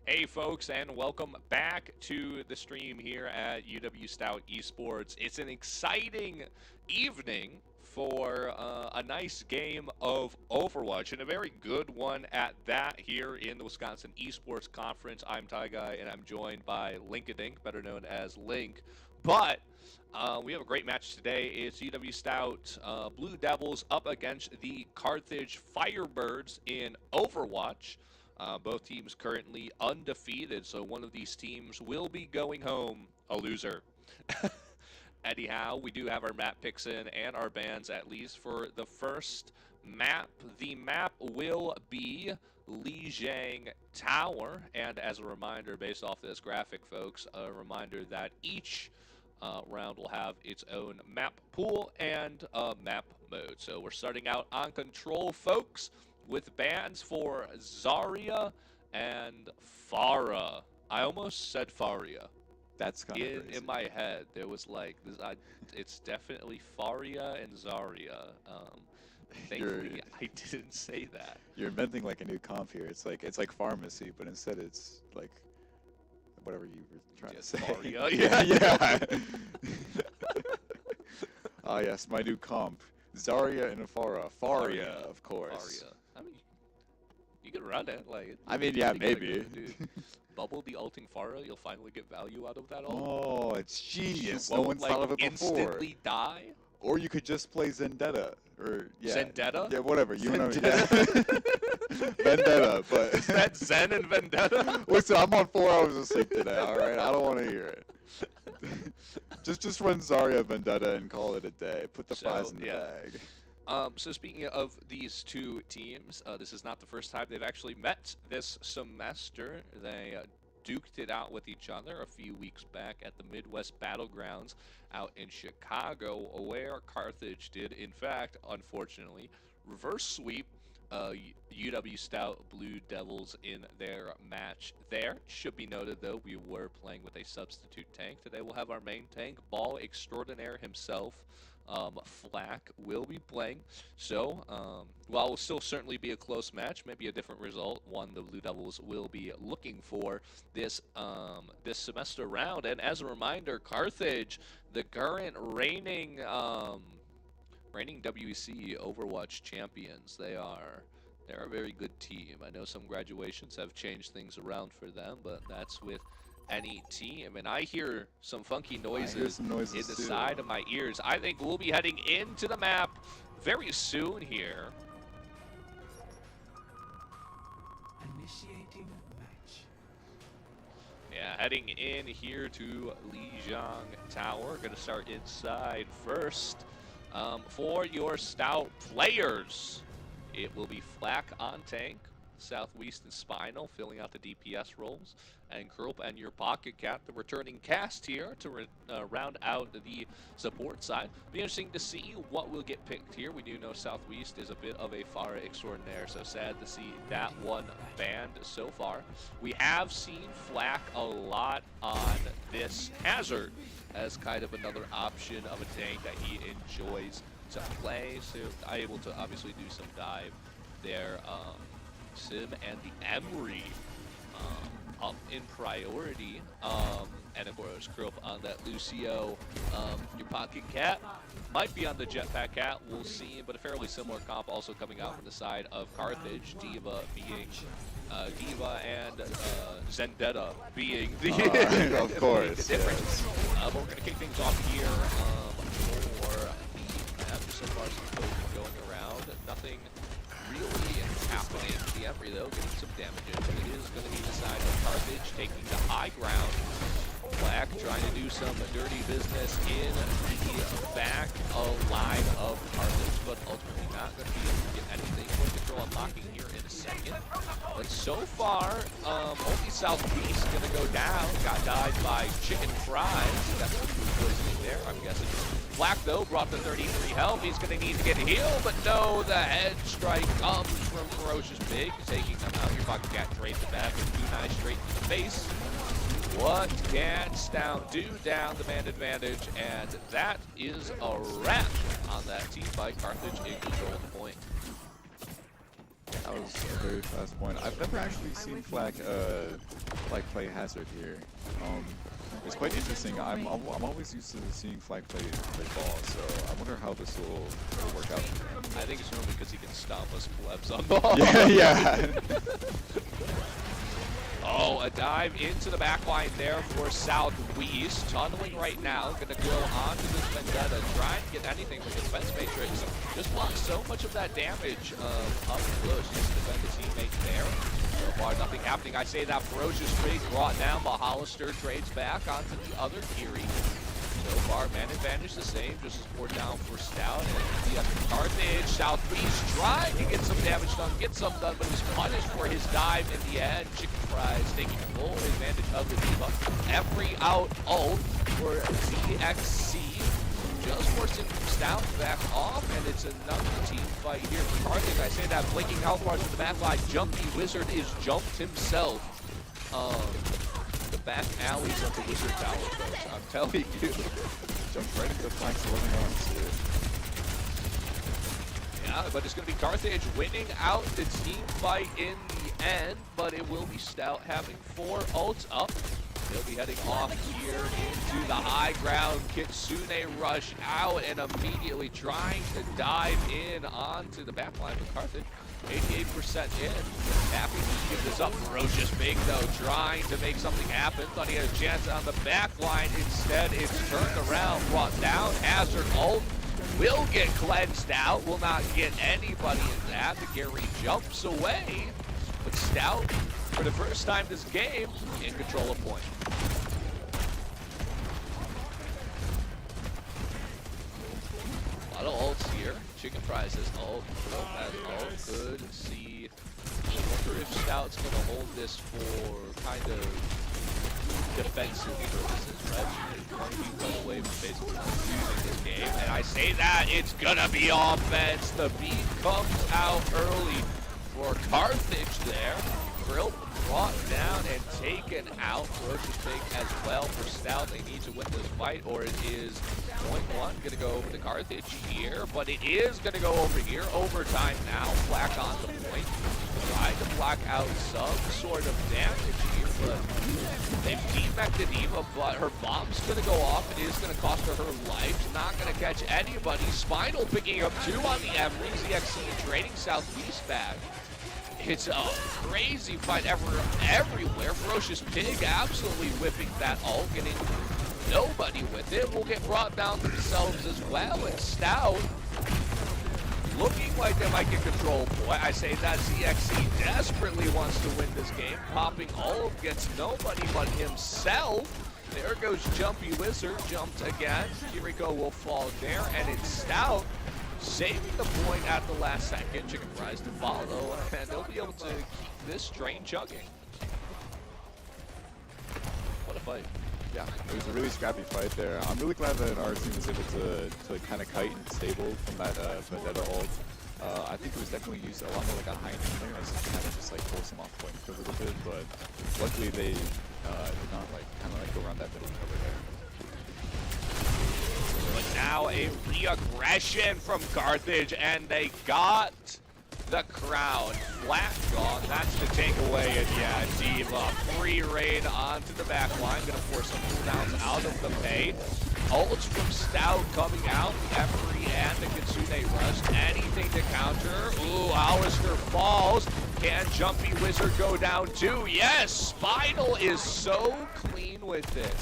Hey folks, and welcome back to the stream here at UW-Stout Esports. It's an exciting evening for a nice game of Overwatch, and a very good one at that here in the Wisconsin Esports Conference. I'm Ty Guy, and I'm joined by Linkadink, better known as Link. But we have a great match today. It's UW-Stout Blue Devils up against the Carthage Firebirds in Overwatch. Both teams currently undefeated, so one of these teams will be going home a loser. Anyhow, we do have our map picks in and our bans at least for the first map. The map will be Lijiang Tower, and as a reminder, based off this graphic, folks, a reminder that each round will have its own map pool and map mode. So we're starting out on control, folks, with bans for Zarya and Pharah. I almost said Faria. That's kind of crazy. In my head, there was like this. It's definitely Faria and Zarya. Thankfully, I didn't say that. You're inventing like a new comp here. It's like pharmacy, but instead it's like whatever you were trying to say. Faria. Yeah. Ah, yes, my new comp. Zarya and Pharah. Faria, of course. Faria. I mean, you can run it. Like, I mean, yeah, maybe. Bubble the ulting Pharah, you'll finally get value out of that ult. Oh, it's genius. You No won't, one's thought of it instantly before. Die. Or you could just play Zendetta. Or, yeah. Zendetta? Yeah, whatever. You know what I mean? Vendetta, but... Is that Zen and Vendetta? Listen, I'm on 4 hours of sleep today, alright? I don't want to hear it. just run Zarya Vendetta and call it a day. Put the fries in the bag. So speaking of these two teams, this is not the first time they've actually met this semester. They duked it out with each other a few weeks back at the Midwest Battlegrounds out in Chicago, where Carthage did, in fact, unfortunately, reverse sweep UW-Stout Blue Devils in their match there. Should be noted, though, we were playing with a substitute tank. Today we'll have our main tank, Ball Extraordinaire himself. Flack will be playing. So, while it will still certainly be a close match, maybe a different result, one the Blue Devils will be looking for this this semester round. And as a reminder, Carthage, the current reigning WEC Overwatch champions, they're a very good team. I know some graduations have changed things around for them, but that's with any team. And I hear some funky noises, in the side of my ears. I think we'll be heading into the map very soon here. Initiating match. Yeah, heading in here to Lijiang Tower. Gonna start inside first. For your Stout players, it will be Flack on tank, Southwest and Spinal filling out the DPS roles, and Krupp and your Pocket Cat, the returning cast here to round out the support side. Be interesting to see what will get picked here. We do know Southwest is a bit of a Pharah extraordinaire, so sad to see that one banned so far. We have seen Flack a lot on this Hazard as kind of another option of a tank that he enjoys to play, so I'm able to obviously do some dive there. Sim and the Emery up in priority, and of course Krupp on that Lucio. Your Pocket Cat might be on the Jetpack Cat, we'll see, but a fairly similar comp also coming out from the side of Carthage. Diva being Diva and Zendetta being the of course, the difference. But we're gonna kick things off here for the map. So far, some code going around, nothing really happening. The Emery, though, getting some damage in. It is going to be the side of Carthage taking the high ground. Black trying to do some dirty business in the back line of Carthage, but ultimately not going to be able to get anything. Point control unlocking here in a second. But so far, only Southeast going to go down. Got died by Chicken Fries. That's what he was poisoning there, I'm guessing. Black, though, brought the 33 health. He's going to need to get healed, but no, the head strike comes from Ferocious Pig, taking them out. Your Pocket Cat trades it back, and Kunai straight to the face. What can Stout do? Down the man advantage, and that is a wrap on that team fight. Carthage in control of the point. That was a very fast point. I've never actually seen Flag play Hazard here. It's quite interesting. I'm always used to seeing Flag play ball, so I wonder how this will work out. I think it's normally because he can stomp us plebs on ball. Yeah. Oh, a dive into the back line there for Southeast. Tunneling right now. Going to go onto this Vendetta. Trying to get anything with the defense matrix. Just blocks so much of that damage up close. Just to defend the teammate there. So far, nothing happening. I say that Ferocious Trade brought down, but Hollister trades back onto the other Kiri. So far, man advantage the same, just as 4 down for Stout. And the Carthage, Southeast trying to get some damage done, get some done, but he's punished for his dive in the end. Chicken Fries taking full advantage of the Diva. Every out ult for ZXC. Just forcing Stout back off, and it's another team fight here for Carthage. I say that blinking health bars in the back line. Jumpy Wizard is jumped himself. The back alleys of the Wizard Tower, folks. I'm telling you. Jumped right into the flanks of living arms, dude. Yeah, but it's going to be Carthage winning out the team fight in the end, but it will be Stout having 4 ults up. They'll be heading off here into the high ground. Kitsune rush out and immediately trying to dive in onto the back line with Carthage. 88% in. Happy to give this up. Ferocious Big, though, trying to make something happen. Thought he had a chance on the back line. Instead, it's turned around, brought down. Hazard ult will get cleansed out. Will not get anybody in that. The Gary jumps away. But Stout, for the first time this game, in control of point. A lot of ults here. Chicken Fries has ult. Phil has ult. Good to see. I wonder if Stout's going to hold this for kind of defensive purposes, right? He run away from basically losing this game. And I say that, it's going to be offense. The beat comes out early for Carthage there. Grill brought down and taken out. Ferocious Big as well for Stout. They need to win this fight, or it is point one going to go over to Carthage here, but it is going to go over here. Overtime now. Black on the point. Trying to block out some sort of damage here, but they've defected the Diva, but her bomb's going to go off. It is going to cost her her life. Not going to catch anybody. Spinal picking up 2 on the Emery. ZXC trading Southeast back. It's a crazy fight everywhere. Ferocious Pig absolutely whipping that ult, getting nobody with it. Will get brought down themselves as well. And Stout looking like they might get control. Boy, I say that ZXC desperately wants to win this game. Popping ult gets nobody but himself. There goes Jumpy Wizard, jumped again. Kiriko will fall there, and it's Stout saving the point at the last second. Chicken Fries to follow, and they'll be able to keep this train chugging. What a fight. Yeah, it was a really scrappy fight there. I'm really glad that our team was able to kind of kite and stable from that Vendetta ult. I think it was definitely used a lot more like a high there, as to kind of just like force them off point for a little bit, but luckily they did not kind of go around that middle cover there. But now a re-aggression from Carthage, and they got the crown. Flat gone, that's the takeaway, and yeah, Diva, free reign onto the back line, gonna force some cooldowns out of the pay. Ults from Stout coming out, Emery and the Kitsune rush, anything to counter. Ooh, Alistair falls. Can Jumpy Wizard go down too? Yes, Spinal is so clean with it.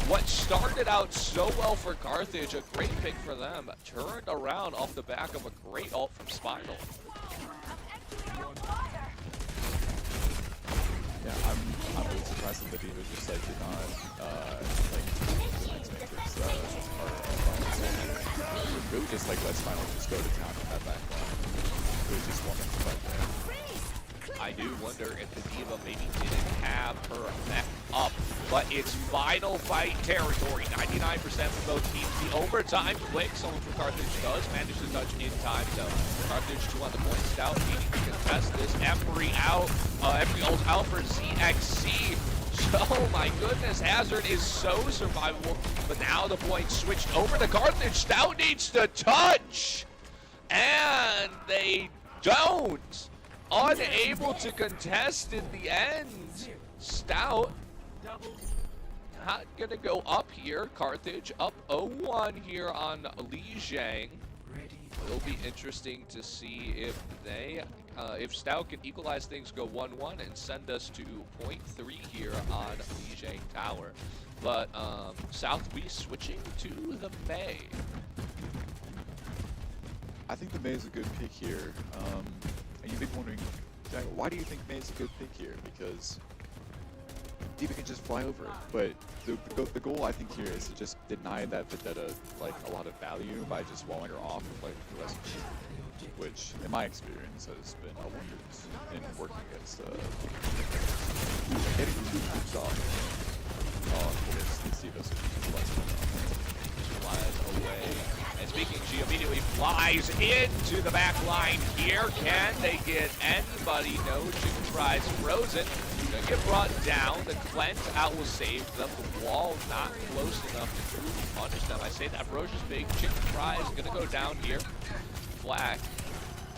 What started out so well for Carthage, a great pick for them, turned around off the back of a great ult from Spinal. Yeah, I'm really surprised that the Diva just did not really just let Spinal just go to town on that back line. Really just wanted to fight there. I do wonder if the Diva maybe didn't have her effect up, but it's final fight territory. 99% for both teams. The overtime quick, someone from Carthage does manage to touch in time, though. Carthage 2 on the point. Stout needing to contest this. Emery out. Emery ult out for ZXC. Oh my goodness, Hazard is so survivable, but now the point switched over to Carthage. Stout needs to touch, and they don't. unable to contest in the end. Stout not gonna go up here. Carthage up 0-1 here on Lijiang. It'll be interesting to see if Stout can equalize things, go 1-1, and send us to .3 here on Lijiang Tower. But South will be switching to the May. I think the May is a good pick here. And you've been wondering, Jack, why do you think May is a good pick here? Because D.Va can just fly over it. But the goal I think here is to just deny that Vendetta like a lot of value by just walling her off with like the rest of the team, which in my experience has been a wonders in working against getting two troops off. This D.Va's Flies away. And speaking, she immediately flies into the back line here. Can they get anybody? No, chicken fries frozen. Gonna get brought down. The cleanse out will save them. The wall not close enough to truly punish them. I say that ferocious big chicken fries gonna go down here. Flag.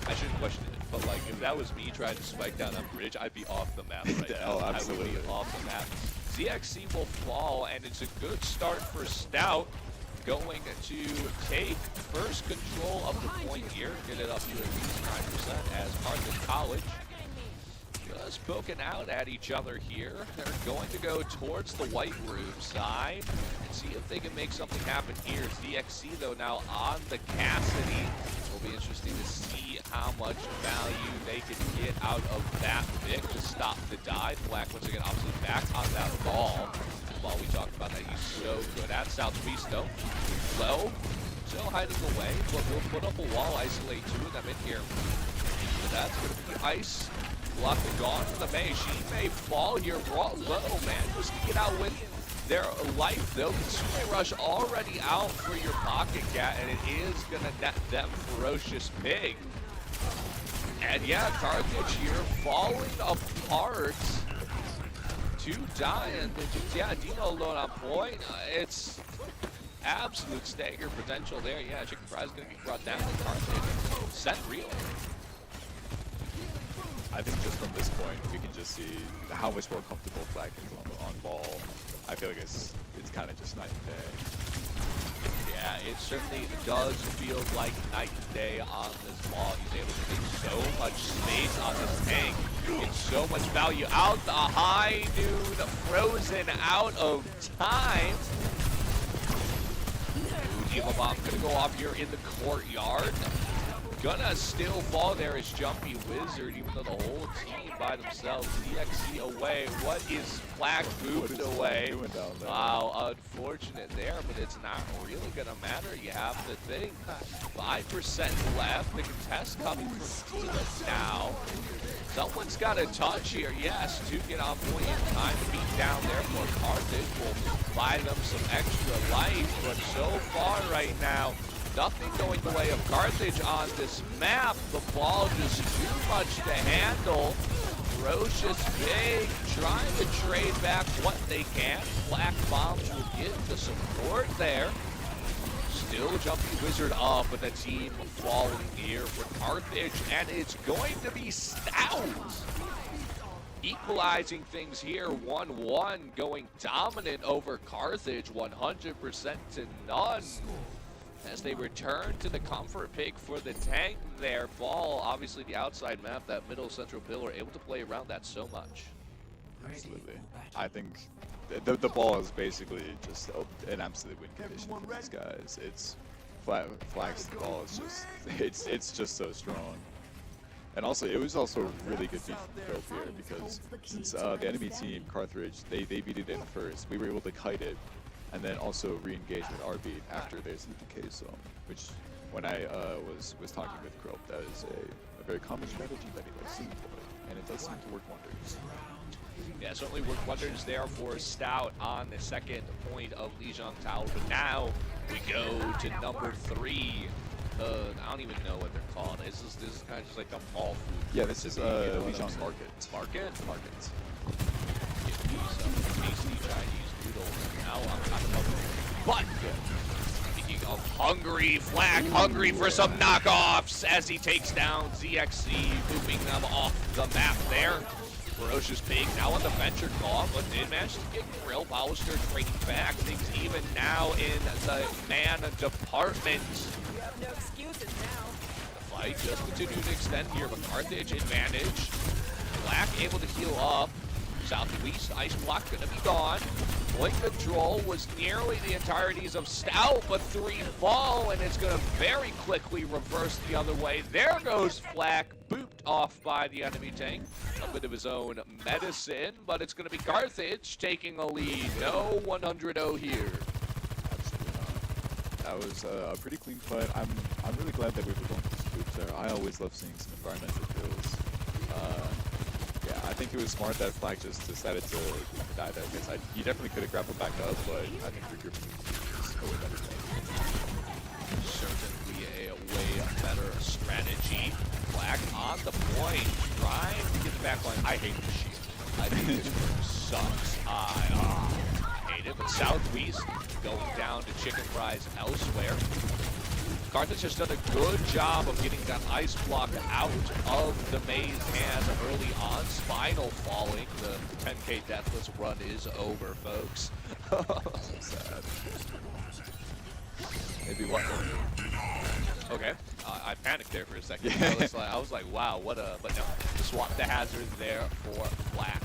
I shouldn't question it, but like if that was me trying to spike down that bridge, I'd be off the map right now. Oh, absolutely. I would be off the map. ZXC will fall, and it's a good start for Stout. Going to take first control of the point here, get it up to at least 9% as Carthage College just poking out at each other here. They're going to go towards the white room side and see if they can make something happen here. ZXC though now on the Cassidy. It will be interesting to see how much value they can get out of that pick to stop the dive. Black once again obviously back on that ball. While we talked about that, he's so good at Southeast though. Low, still hiding away, but we'll put up a wall, isolate two of them in here. So that's going to be ice. Block the gone for the May. She may fall here. Raw low, man, just to get out with their life though. Consumer Rush already out for your pocket cat, and it is going to net them Ferocious Pig. And yeah, Carthage here falling apart. Two dying, yeah, Dino alone on point. It's absolute stagger potential there. Yeah, Chicken Fries gonna get brought down to Carthage. Set real. I think just from this point, we can just see how much more comfortable Flag is on ball. I feel like it's kind of just night and day. Yeah, it certainly does feel like night and day on this ball. He's able to take so much space on this tank. Get so much value out the high noon, frozen out of time. D.Va Bomb gonna go off here in the courtyard. Gonna still fall there as Jumpy Wizard, even though the whole team by themselves. DXC away. What is Flag moved away? Wow, unfortunate there, but it's not really gonna matter. You have to think. 5% left. The contest coming from D.Va now. Someone's got a touch here, yes, to get on point in time to beat down there for Carthage. Will buy them some extra life, but so far right now, nothing going the way of Carthage on this map. The ball just too much to handle. Ferocious Pig trying to trade back what they can. Black Bombs will get the support there. Still Jumpy Wizard up, but the team falling here for Carthage, and it's going to be Stout. Equalizing things here, 1-1, going dominant over Carthage, 100% to none. As they return to the comfort pick for the tank there. Ball, obviously the outside map, that middle central pillar, able to play around that so much. Absolutely. I think the ball is basically just an absolute win condition for these guys. It's Flag's ball is just it's just so strong. And also it was also really good beat from Crow here because since the enemy team Carthage they beat it in first, we were able to kite it and then also re-engage with our beat after there's the decay zone, which when I was talking with Crow, that is a very common strategy that he likes to employ, and it does seem to work wonders. Yeah, certainly worked wonders there for Stout on the second point of Lijiang Tower. But now we go to number 3. I don't even know what they're called. This is kind of just like the mall food. Yeah, this is Lijiang Market. Market? Give me some tasty Chinese noodles. Now I'm talking about but speaking Hungry, Flack, hungry for some knockoffs as he takes down ZXC, moving them off the map there. Ferocious Pig now on the venture call, but did manage to get Grill. Ballister trading back. Things even now in the man department. You have no excuses now. The fight just continuing to extend here, but Carthage advantage. Black able to heal up. Southeast, Ice Block gonna be gone. Point control was nearly the entirities of Stout, but 3 fall, and it's gonna very quickly reverse the other way. There goes Flack, booped off by the enemy tank. A bit of his own medicine, but it's gonna be Carthage taking a lead. No 100-0 here. Absolutely not. That was a pretty clean fight. I'm really glad that we were going to scoops there. I always love seeing some environmental kills. Yeah, I think it was smart that Flag just decided to die there, because he definitely could have grappled back up, but I think regrouping is a way better thing. Certainly a way better strategy. Black on the point, trying to get the back line. I hate the shield. I think this move sucks. I hate it. But Southeast going down to chicken fries elsewhere. Carthage has done a good job of getting that ice block out of the maze hand early on. Spinal falling. The 10K deathless run is over, folks. So sad. Maybe one more. Okay, I panicked there for a second. Yeah. I was like, wow, what a, but no, swap the hazard there for Black.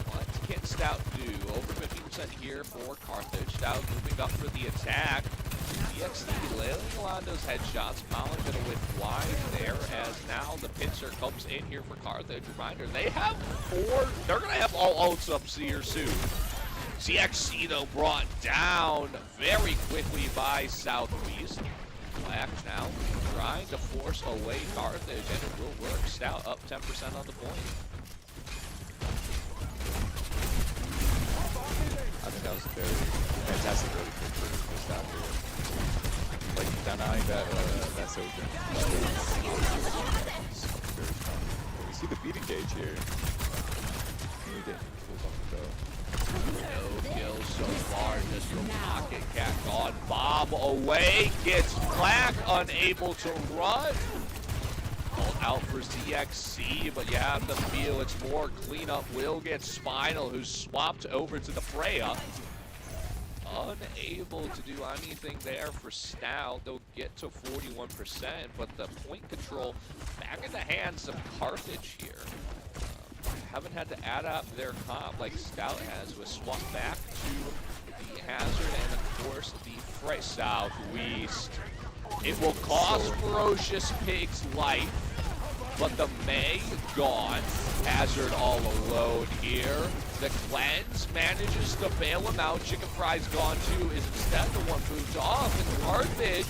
What can Stout do? Over 50% here for Carthage. Stout moving up for the attack. EXD laying a lot of those headshots. Colin gonna whip wide there as now the pincer comes in here for Carthage. Reminder, they have 4, they're gonna have all ults up here soon. CXC though brought down very quickly by Southeast. Black now trying to force away Carthage, and it will work. Stout up 10% on the point. I think that was a very fantastic early pick for Stout here. Like, denying that Sojourn. Very strong. We see the beating gauge here. Really getting full off the go. No kills so far, just from Pocket Cat gone. Bomb away, gets Black unable to run. Called out for ZXC, but you have to feel it's more cleanup. Will get Spinal, who's swapped over to the Freya. Unable to do anything there for Stout. They'll get to 41%, but the point control back in the hands of Carthage here. Haven't had to add up their comp like Stout has, with swap back to the hazard and of course the Frey. Southeast. It will cost Ferocious Pig's life, but the May gone. Hazard all alone here. The Cleanse manages to bail him out. Chicken Fry's gone too, is instead the one moved off, and Carthage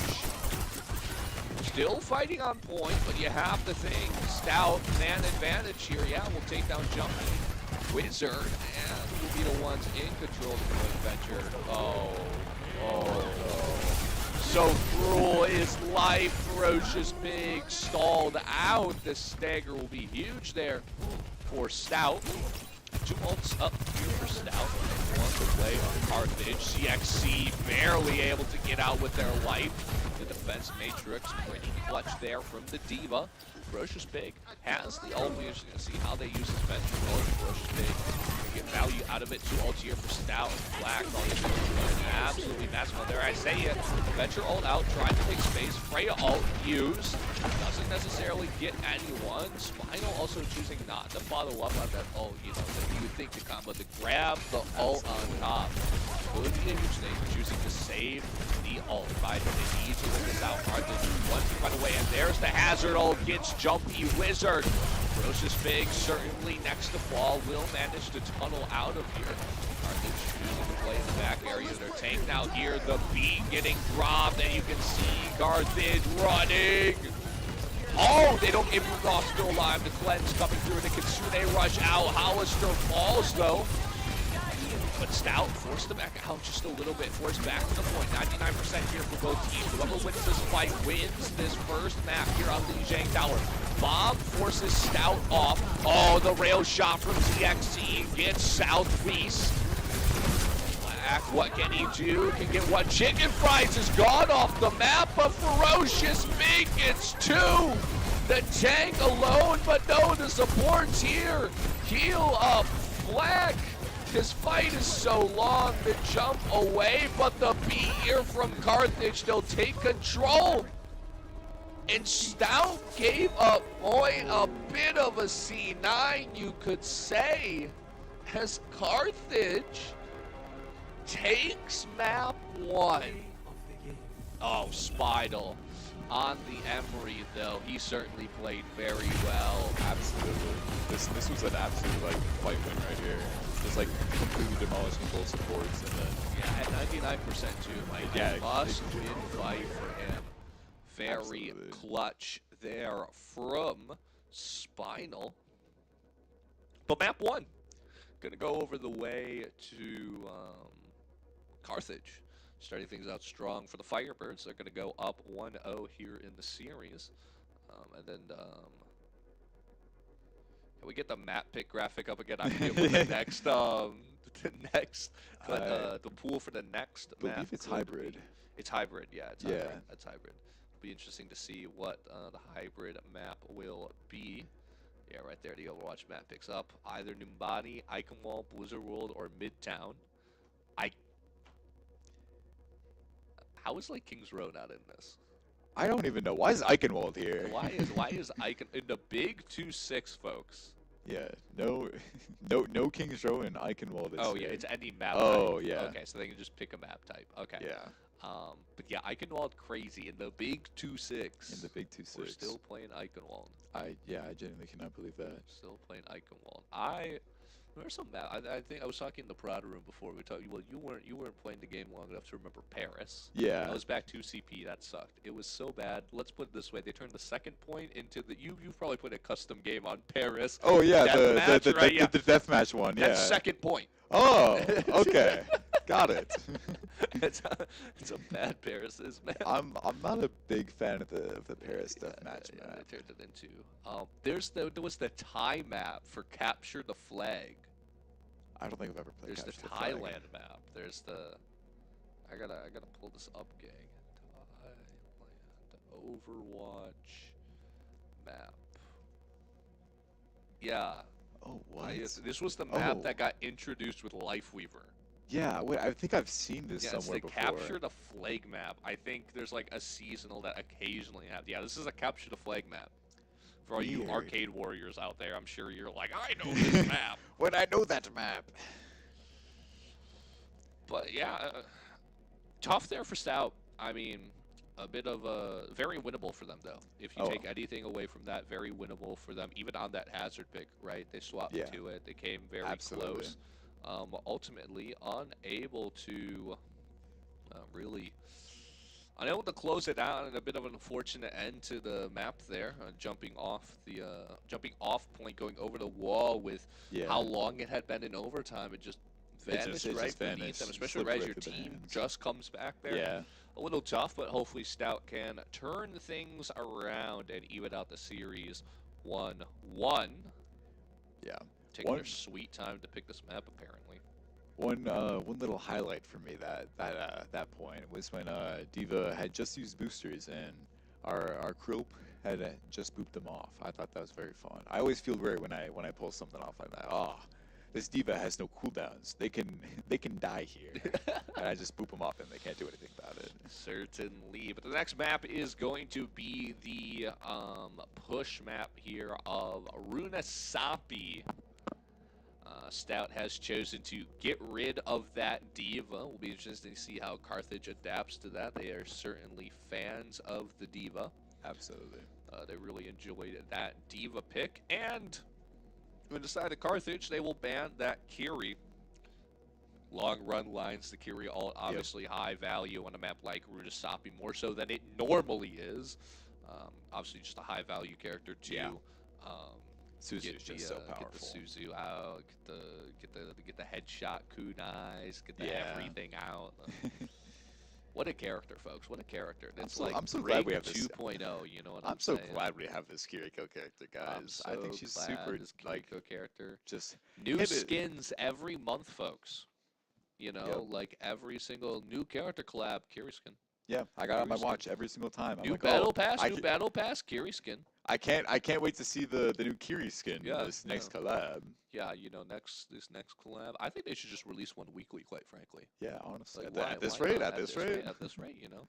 still fighting on point, but you have to think Stout man advantage here. Yeah, we'll take down Jumpy. Wizard, and will be the ones in control of the joint venture. Oh. So cruel is life. Ferocious Pig stalled out. The stagger will be huge there for Stout. 2 ults up here for Stout. One away on Carthage. CXC barely able to get out with their life. The defense matrix pretty clutch there from the Diva. Ferocious Pig has the ult. We're just going to see how they use this venture ult. Ferocious Pig get value out of it. 2 ults here for Stout and Black. All these absolutely massive. There I say it. Venture ult out, trying to take space. Freya ult used. Doesn't necessarily get anyone. Spinal also choosing not to follow up on that ult. You know, that you would think the combo to grab the ult on top would be a huge thing. Choosing to save the ult by the need to win this out. Carthage one by the way, and there's the hazard ult. Gets Jumpy Wizard. Ferocious Pig certainly next to fall. Will manage to tunnel out of here. Carthage choosing to play in the back area. They're taking out here. The B getting dropped, and you can see Carthage running. Oh, they don't give Rugoff still alive. The Cleanse coming through. The Kitsune rush out. Hollister falls though. But Stout forced them back out just a little bit. Forced back to the point. 99% here for both teams. Whoever wins this fight wins this first map here on Lijiang Tower. Bob forces Stout off. Oh, the rail shot from ZXC gets Southeast. back. What can he do? Can get one. Chicken Fries is gone off the map, but Ferocious Mink gets two. The tank alone, but no, the support's here. Heal up, Black. This fight is so long, the jump away, but the beat here from Carthage, they'll take control. And Stout gave up point, a bit of a C9, you could say, as Carthage takes map 1. Oh, Spidal on the Emery, though. He certainly played very well. Absolutely. This was an absolute like fight win right here. Just like completely demolishing both supports and then Yeah, at 99% too. Like, yeah, must-win fight for him. Very Absolutely. clutch there from Spinal. But map 1, gonna go over the way to Carthage. Starting things out strong for the Firebirds. They're gonna go up 1-0 here in the series. And then can we get the map pick graphic up again? I forget what the next the pool for the next I believe map it's could hybrid. be. It's hybrid, yeah, it's Yeah. hybrid. It's hybrid. It'll be interesting to see what the hybrid map will be. Yeah, right there, the Overwatch map picks up either Numbani, Iconwall, Blizzard World, or Midtown. How is like Kings Row not in this? I don't even know. Why is Eichenwald here? Why is Icon in the big 2-6, folks? Yeah, no King's Row and Eichenwald is Oh yeah, here. it's any map Oh, type. yeah. Okay, so they can just pick a map type. Okay. Yeah, But yeah, Eichenwald crazy in the big 2-6. in the big 2-6. We're still playing Eichenwald. I genuinely cannot believe that. Still playing Eichenwald. There's some map. I think I was talking in the Prada room before. We talked. Well, you weren't playing the game long enough to remember Paris. Yeah. I was back 2 CP. That sucked. It was so bad. Let's put it this way: they turned the second point into the. You've probably played a custom game on Paris. Oh yeah, Deathmatch, right? Yeah. the deathmatch one. Yeah. That's second point. Oh, okay, got it. it's a bad Paris is, man. I'm not a big fan of the Paris deathmatch Yeah, map. they turned it into. There was the Thai map for Capture the Flag. I don't think I've ever played. There's the Capture Flag. Thailand map. There's the. I gotta pull this up, gang. Thailand Overwatch map. Yeah. Oh what? This was the map Oh. that got introduced with Lifeweaver. Yeah, wait, I think I've seen this Yeah, it's somewhere the before. Capture the Flag map. I think there's like a seasonal that occasionally have. Yeah, this is a Capture the Flag map. For all you Weird. arcade warriors out there, I'm sure you're like, I know this map. When I know that map. But yeah, tough there for Stout. I mean, a bit of a very winnable for them though. If you Oh. take anything away from that, very winnable for them. Even on that hazard pick, right? They swapped Yeah. to it. They came very Absolutely. close. Ultimately, unable to really. Unable to close it out, and a bit of an unfortunate end to the map there. Jumping off point, going over the wall with Yeah. how long it had been in overtime. It just vanished it right just beneath vanished. them, especially Slipped as right your through the team hands. just comes back there. Yeah. A little tough, but hopefully Stout can turn things around and even out the series 1-1. Yeah. Taking One- their sweet time to pick this map, apparently. One little highlight for me that point was when Diva had just used boosters and our Krilp had just booped them off. I thought that was very fun. I always feel great when I pull something off like that. Oh, this Diva has no cooldowns. They can die here, and I just boop them off and they can't do anything about it. Certainly, but the next map is going to be the push map here of Runasapi. Stout has chosen to get rid of that Diva. Will be interesting to see how Carthage adapts to that. They are certainly fans of the Diva. Absolutely. They really enjoyed that Diva pick, and when decided Carthage, they will ban that Kiri. Long run lines, the Kiri all obviously high value on a map like Runasapi, more so than it normally is. Obviously, just a high value character too. Yeah. Suzu's Get just the, so Get the powerful. Suzu out. Get the headshot kunais. Get the Yeah. everything out. What a character, folks! What a character! It's I'm so glad we have this. 2.0. You know what I'm so saying? glad we have this Kiriko character, guys. I think she's super this like Kiriko character. just New hit it. skins every month, folks. You know, Yep. like every single new character collab, Kiri skin. Yeah, I got it on my Kiri skin. watch every single time. I'm New like, battle oh, pass, new battle pass, Kiri skin. I can't wait to see the new Kiri skin Yeah, this next collab. Yeah, you know, this next collab, I think they should just release one weekly, quite frankly. Yeah, honestly, Like, at this why rate, not? at this rate, At this rate, you know.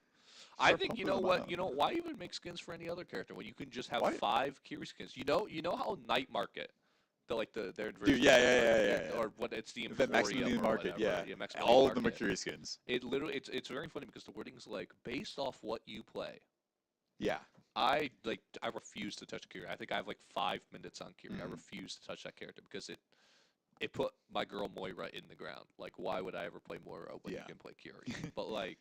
I Start think you pumping know them what, out. you know, why even make skins for any other character when you can just have Why? 5 Kiri skins? You know how Night Market, their Dude, version, yeah. or what it's the The Maximilian Emporium or Market, whatever, yeah. Maximilian All of them are Market. Kiri skins. It literally, it's very funny because the wording's like based off what you play. Yeah. I refuse to touch Kiri. I think I have like 5 minutes on Kiri. I Mhm. refuse to touch that character because it put my girl Moira in the ground. Like, why would I ever play Moira when you Yeah. can play Kiri? But like,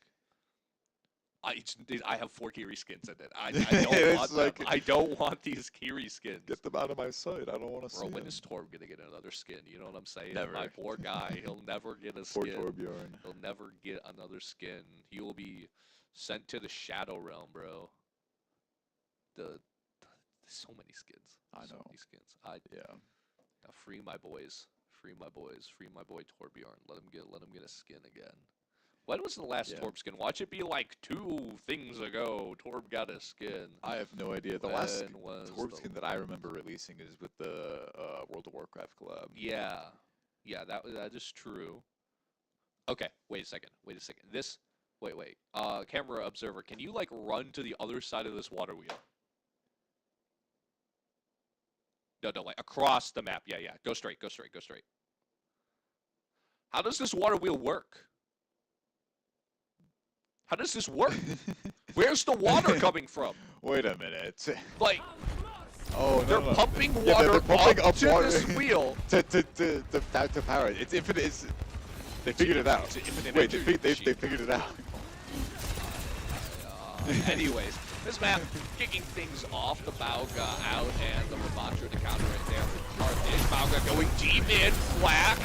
I have 4 Kiri skins in it. I don't It's want them. like- I don't want these Kiri skins. Get them out of my sight. I don't want to see Bro, when them. is Torb gonna get another skin? You know what I'm saying? Never. My poor guy. He'll never get a Poor skin. Torbjorn. He'll never get another skin. He will be sent to the Shadow Realm, bro. There's so many skins. I So know. many skins. Yeah. Free my boys. Free my boys. Free my boy Torbjorn. Let him get a skin again. When was the last Yeah. Torb skin? Watch it be like 2 things ago. Torb got a skin. I have no idea. The last When was Torb the- skin that I remember releasing is with the World of Warcraft collab. Yeah. Yeah, that is true. Okay, wait a second. This wait. Camera observer, can you like run to the other side of this water wheel? No, like across the map. Yeah. Go straight. How does this water wheel work? How does this work? Where's the water coming from? Wait a minute. Like, Oh, they're no. pumping Yeah, water they're pumping up up to water. this wheel. to power it. It's infinite. They figured it out. It's an infinite Wait, energy they machine. figured it out. Anyways, this map kicking things off. The Bauga out and the Ramatra to counter it there for Carthage. Bauga going deep in, Flack.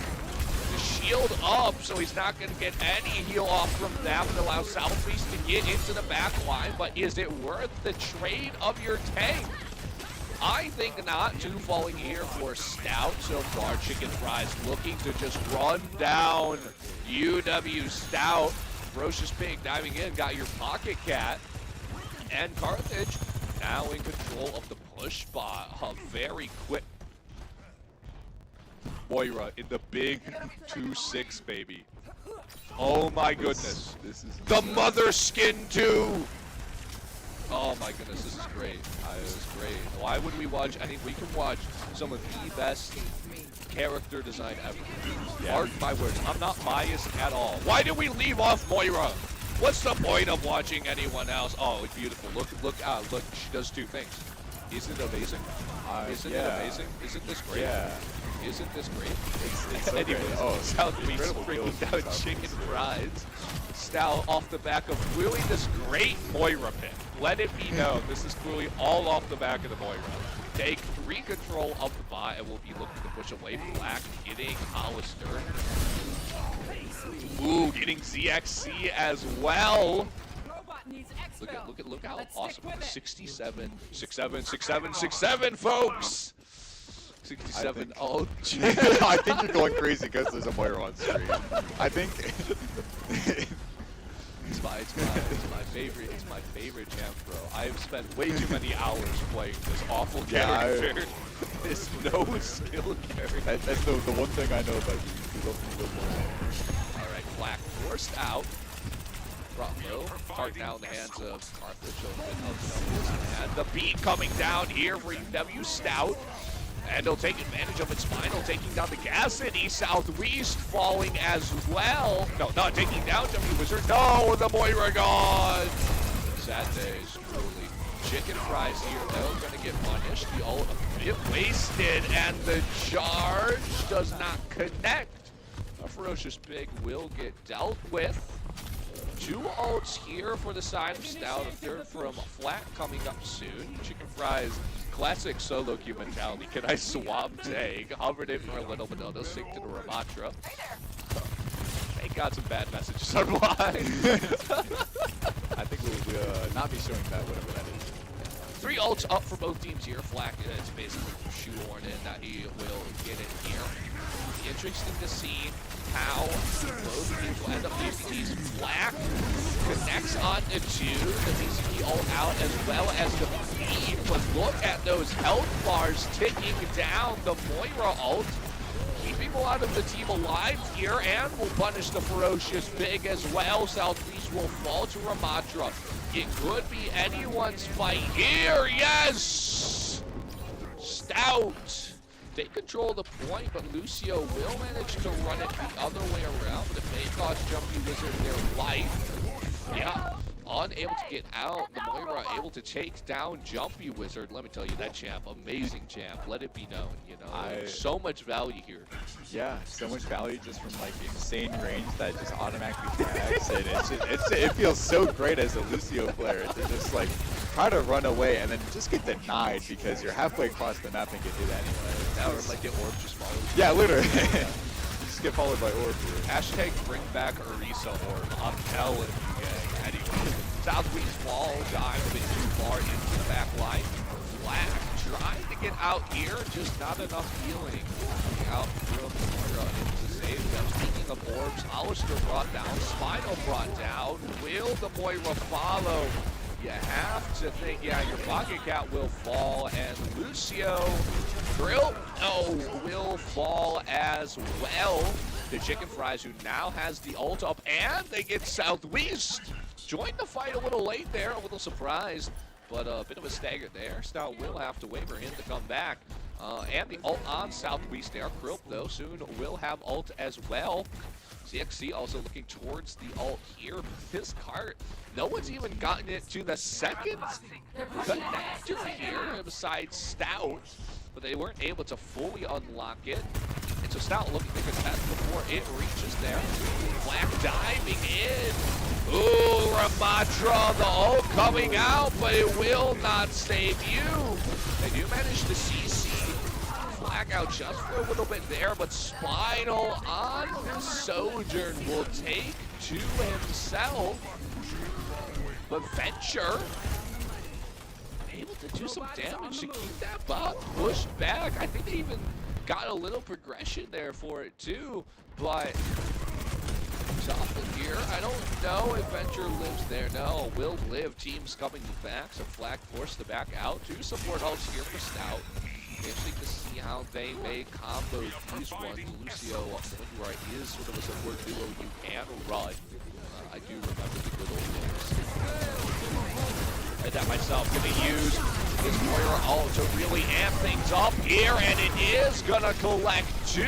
The shield up, so he's not going to get any heal off from that. But allows Southeast to get into the back line. But is it worth the trade of your tank? I think not. 2 falling here for Stout so far. Chicken Fries looking to just run down UW-Stout. Ferocious Pig diving in, got your Pocket Cat. And Carthage now in control of the push spot. A very quick Moira in the big 2-6, baby. Oh my goodness. This is The mother skin too. Oh my goodness, this is great. This is great. Why would we watch we can watch some of the best character design ever. Yeah. Mark my words, I'm not biased at all. Why did we leave off Moira? What's the point of watching anyone else? Oh, it's beautiful. Look, she does 2 things. Isn't it amazing? Isn't it amazing? Isn't this great? Yeah. Isn't this great? It's so great. Anyways, Oh, Southeast incredible bringing kills down from Southeast. Chicken Fries. Stout off the back of really this great Moira pick. Let it be known, this is clearly all off the back of the Moira. Take 3 control of the bot and we'll be looking to push away Black, getting Hollister. Ooh, getting ZXC as well. Robot needs exfil. Look how Let's awesome. stick with it. 67, 67, folks. 67. Oh, I think you're going crazy because there's a Moira on screen. I think It's my favorite champ, bro. I've spent way too many hours playing this awful character. This no skill character. that's the one thing I know about you. You love Moira. All right, Black forced out. Bravo. Card now in the hands of Carthage. And the beat coming down here for UW-Stout. And he'll take advantage of its final, taking down the Gas City. Southeast falling as well. No, not taking down W-Wizard. No, the Moira gone. Sad days, truly. Chicken Fries here, though, going to get punished. The ult a bit wasted, and the charge does not connect. A Ferocious Pig will get dealt with. 2 ults here for the side of Stout. A 3rd from Flat coming up soon. Chicken Fries, classic solo queue mentality. Can I swap tag? Hovered it for a little, but no sync to the Ramatra. Thank God some bad messages online. I think we'll not be showing that, whatever that is. 3 ults up for both teams here. Flack is basically shoehorned in that he will get it here. interesting to see how both teams will end up using these. Black connects on the 2, the BCP ult out as well as the feed, but look at those health bars ticking down. The Moira ult keeping a lot of the team alive here and will punish the Ferocious Pig as well. Southeast will fall to Ramatra. It could be anyone's fight here. Yes! Stout. They control the point, but Lucio will manage to run it the other way around, but it may cost Jumpy Wizard their life. Yeah, unable to get out. The Moira able to take down Jumpy Wizard. Let me tell you, that champ, amazing champ. Let it be known, you know. So much value here. Yeah, so much value just from like insane range that just automatically tags, and it feels so great as a Lucio player to just like try to run away and then just get denied because you're halfway across the map and get hit anyway. Now it's like the orb just follows. Yeah, literally. You just get followed by orb here. Hashtag bring back Orisa orb. I'm telling you guys. Anyway, Southeast Wall dive a bit too far into the back line. Black trying to get out here, just not enough healing. Out from Moira into the save. Now, speaking of orbs, Alistair brought down, Spinal brought down. Will the Moira follow? You have to think, yeah, your Pocket Cat will fall, and Lucio Grill, will fall as well. The Chicken Fries, who now has the ult up, and they get Southwest. Joined the fight a little late there, a little surprised, but a bit of a stagger there. Stout will have to wait for him to come back. And the ult on Southwest there. Krill, though, soon will have ult as well. CXC also looking towards the ult here. This cart, no one's even gotten it to the second connector here besides Stout, but they weren't able to fully unlock it. And so Stout looking to contest before it reaches there. Black diving in. Ooh, Ramatra, the ult coming out, but it will not save you. They do manage to CC Black out just for a little bit there, but Spinal on Sojourn will take to himself. But Venture able to do some damage to keep that bot pushed back. I think they even got a little progression there for it too, but Joplin here, I don't know if Venture lives there. No, will live. Teams coming back, so Flag forced to back out. 2 support ults here for Stout. Interesting to see how they may combo these ones. Lucio, Moira is sort of a support duo you can run. I do remember the good old days. Read that myself. Gonna use this Moira ult to really amp things up here, and it is gonna collect 2.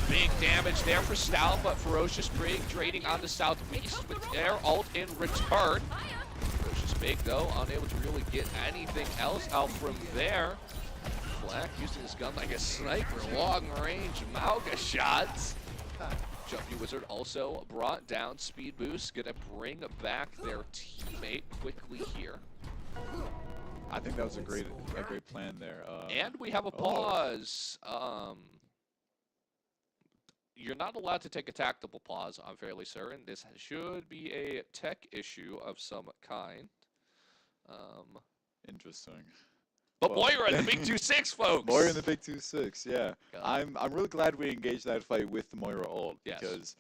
Big damage there for Stout, but Ferocious Pig trading on the Southwest with their ult in return. Ferocious Pig, though, unable to really get anything else out from there. Black using his gun like a sniper, long-range Mauga shots. Jumpy Wizard also brought down Speed Boost, gonna bring back their teammate quickly here. I think that was a great plan there. And we have a pause. You're not allowed to take a tactical pause, I'm fairly certain. This should be a tech issue of some kind. Interesting. But Moira in the big 2-6, folks. Moira in the big 2-6, yeah. God. I'm really glad we engaged that fight with the Moira ult Yes. because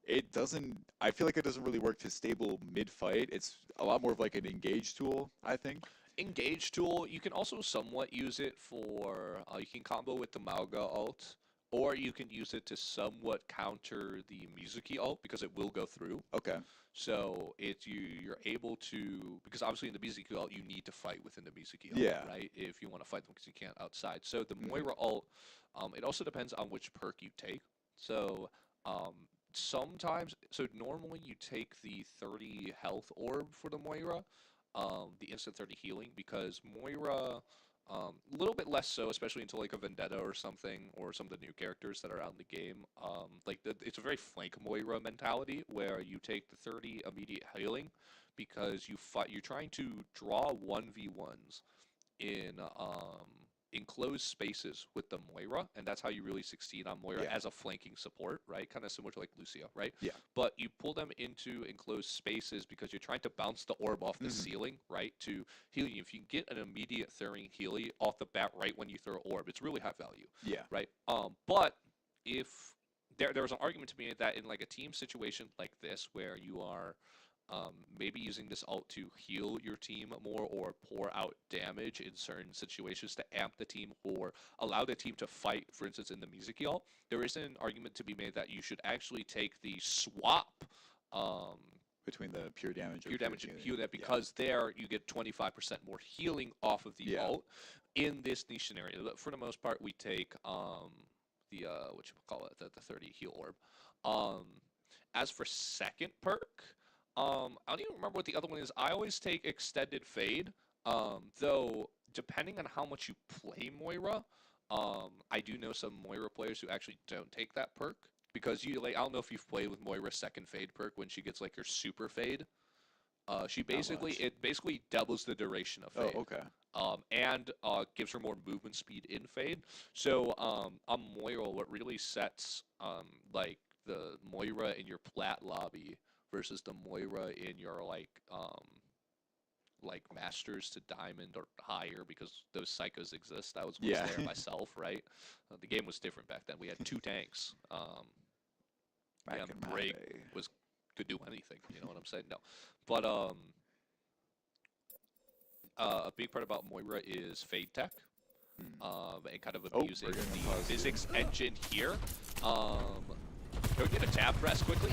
it doesn't. I feel like it doesn't really work to stable mid fight. It's a lot more of like an engage tool, I think. Engage tool. You can also somewhat use it for. You can combo with the Mauga ult, or you can use it to somewhat counter the Mizuki ult because it will go through. Okay. So you're able to, because obviously in the Mizuki ult you need to fight within the Mizuki ult, Yeah. right? If you want to fight them because you can't outside. So the Moira ult, it also depends on which perk you take. So sometimes, so normally you take the 30 health orb for the Moira, the instant 30 healing, because Moira, a little bit less so, especially into like a Vendetta or something, or some of the new characters that are out in the game. It's a very flank Moira mentality where you take the 30 immediate healing because you're trying to draw 1v1s in enclosed spaces with the Moira, and that's how you really succeed on Moira as a flanking support, right? Kind of similar to like Lucio, right? Yeah. But you pull them into enclosed spaces because you're trying to bounce the orb off the ceiling, right? To heal you. If you can get an immediate throwing healy off the bat right when you throw orb, it's really high value. Yeah. Right? But if there was an argument to be made that in like a team situation like this, where you are maybe using this ult to heal your team more or pour out damage in certain situations to amp the team or allow the team to fight, for instance, in the music ult, there is an argument to be made that you should actually take the swap between the pure damage and heal that, because there you get 25% more healing off of the ult. In this niche scenario, for the most part, we take the the 30 heal orb. As for second perk, I don't even remember what the other one is. I always take extended fade, though depending on how much you play Moira, I do know some Moira players who actually don't take that perk, because I don't know if you've played with Moira's second fade perk when she gets like her super fade. It basically doubles the duration of fade. Oh, okay. And gives her more movement speed in fade. So on Moira, what really sets like the Moira in your plat lobby versus the Moira in your like masters to diamond or higher, because those psychos exist. I was once there myself, right? The game was different back then. We had 2 tanks. Brig could do anything. You know what I'm saying? No, but a big part about Moira is fade tech, and kind of abusing the physics engine here. Go get a tab press quickly.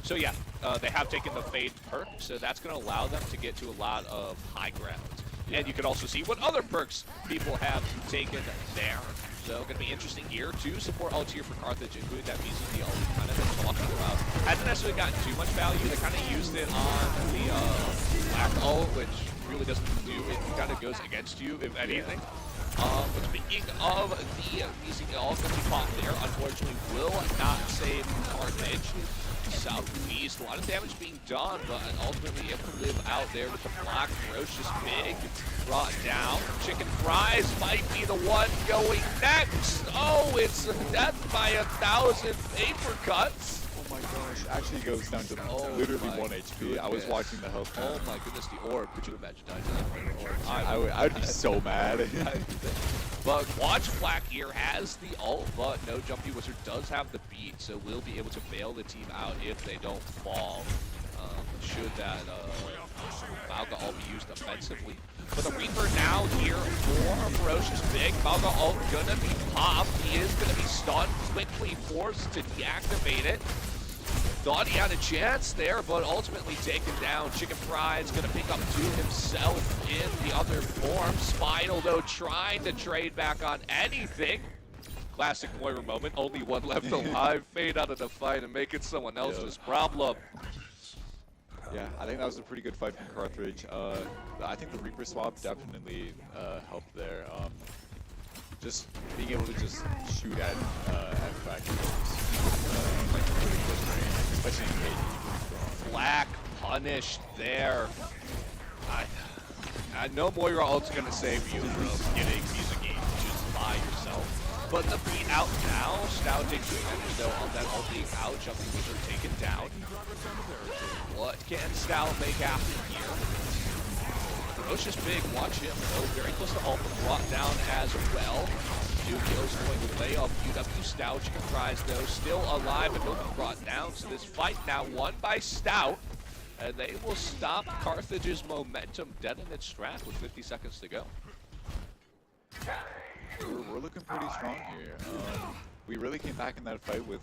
So yeah, they have taken the fade perk, so that's going to allow them to get to a lot of high ground. And you can also see what other perks people have taken there. So going to be interesting here. 2 support ults here for Carthage, including that BCD ult we kind of been talking about. Hasn't necessarily gotten too much value. They kind of used it on the black ult, which really doesn't do it. It kind of goes against you, if anything. But speaking of the BCD ult, going to be popped there. Unfortunately, will not save Carthage. Southeast, a lot of damage being done, but ultimately able to live out there with the block. Ferocious Big brought down. Chicken Fries might be the one going next. Oh, it's death by 1,000 paper cuts. Oh my gosh, actually goes down to literally 1 HP. Goodness. I was watching the health count. Oh my goodness, the orb. Could you imagine dying to that orb? I'd be so mad. But Watch Black here has the ult, but no Jumpy Wizard does have the beat, so we'll be able to bail the team out if they don't fall. Should that Malga ult be used offensively. But the Reaper now here for Ferocious Big. Malga ult gonna be popped. He is gonna be stunned, quickly forced to deactivate it. Thought he had a chance there, but ultimately taken down. Chicken Fry's gonna pick up 2 himself in the other form. Spinal, though, trying to trade back on anything. Classic Moira moment, only 1 left alive. Fade out of the fight and make it someone else's problem. Yeah, I think that was a pretty good fight from Carthage. I think the Reaper swap definitely helped there. Just being able to just shoot at factories, like really close range, especially in KD. Black punished there. I know Moira ult's gonna save you from getting these engages by yourself. But the beat out now, Stout takes advantage though of that ult being out. Jumping Wizard taken down. What can Stout make happen here? Ferocious Big, watch him. Oh, very close to ult, but brought down as well. 2 kills going to lay off UW-Stout. Chicken Fries, though, still alive, but he'll be brought down. So this fight now won by Stout, and they will stop Carthage's momentum dead in its strat with 50 seconds to go. We're looking pretty strong here. We really came back in that fight with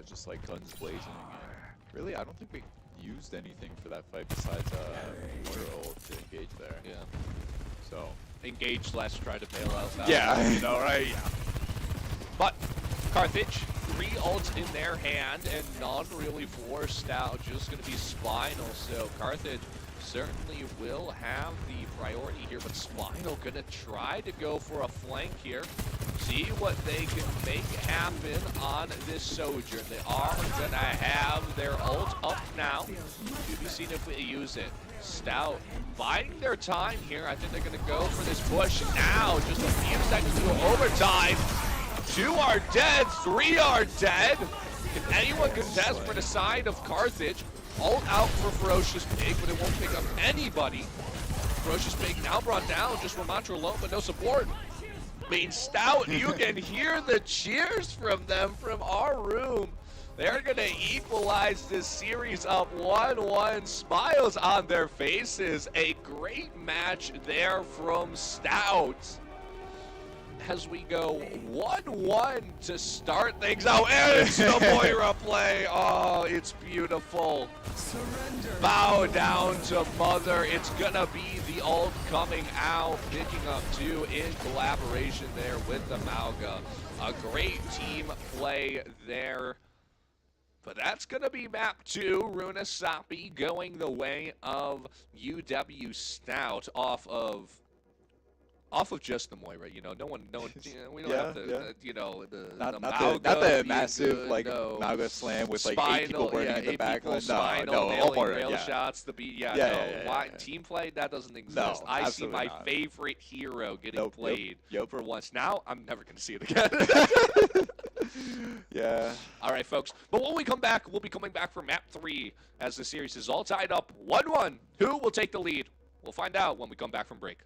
just like guns blazing. And really, I don't think we used anything for that fight besides Moira ult to engage there. Yeah. So engage less, try to bail out. Yeah, you know, right? Yeah. But Carthage, 3 ults in their hand, and none really for Stout. Just going to be Spinal. So Carthage certainly will have the priority here, but Spinal going to try to go for a flank here. See what they can make happen on this Sojourn. They are going to have their ult up now. To be seen if we use it. Stout biding their time here. I think they're going to go for this push now. Just a few seconds to overtime. 2 are dead, 3 are dead. Can anyone contest for the side of Carthage? Ult out for Ferocious Pig, but it won't pick up anybody. Ferocious Pig now brought down, just Ramattra alone, but no support. I mean, Stout, you can hear the cheers from them from our room. They're going to equalize this series up 1-1. Smiles on their faces. A great match there from Stout. As we go 1-1 to start things out. And it's the Moira play. Oh, it's beautiful. Bow down to Mother. It's gonna be the ult coming out, picking up 2 in collaboration there with the Mauga. A great team play there. But that's gonna be map 2. Runasapi going the way of UW-Stout off of just the Moira, you know, no one, we don't have the, you know, not Mauga the being massive good, like no. Mauga slam with like Spinal, 8 people burning in the back. No, nailing Moira, rail shots, the beat, team play, that doesn't exist. No, I see my not. favorite hero getting played Yep. for once. Now, I'm never going to see it again. Yeah. All right, folks. But when we come back, we'll be coming back for map 3 as the series is all tied up 1-1. Who will take the lead? We'll find out when we come back from break.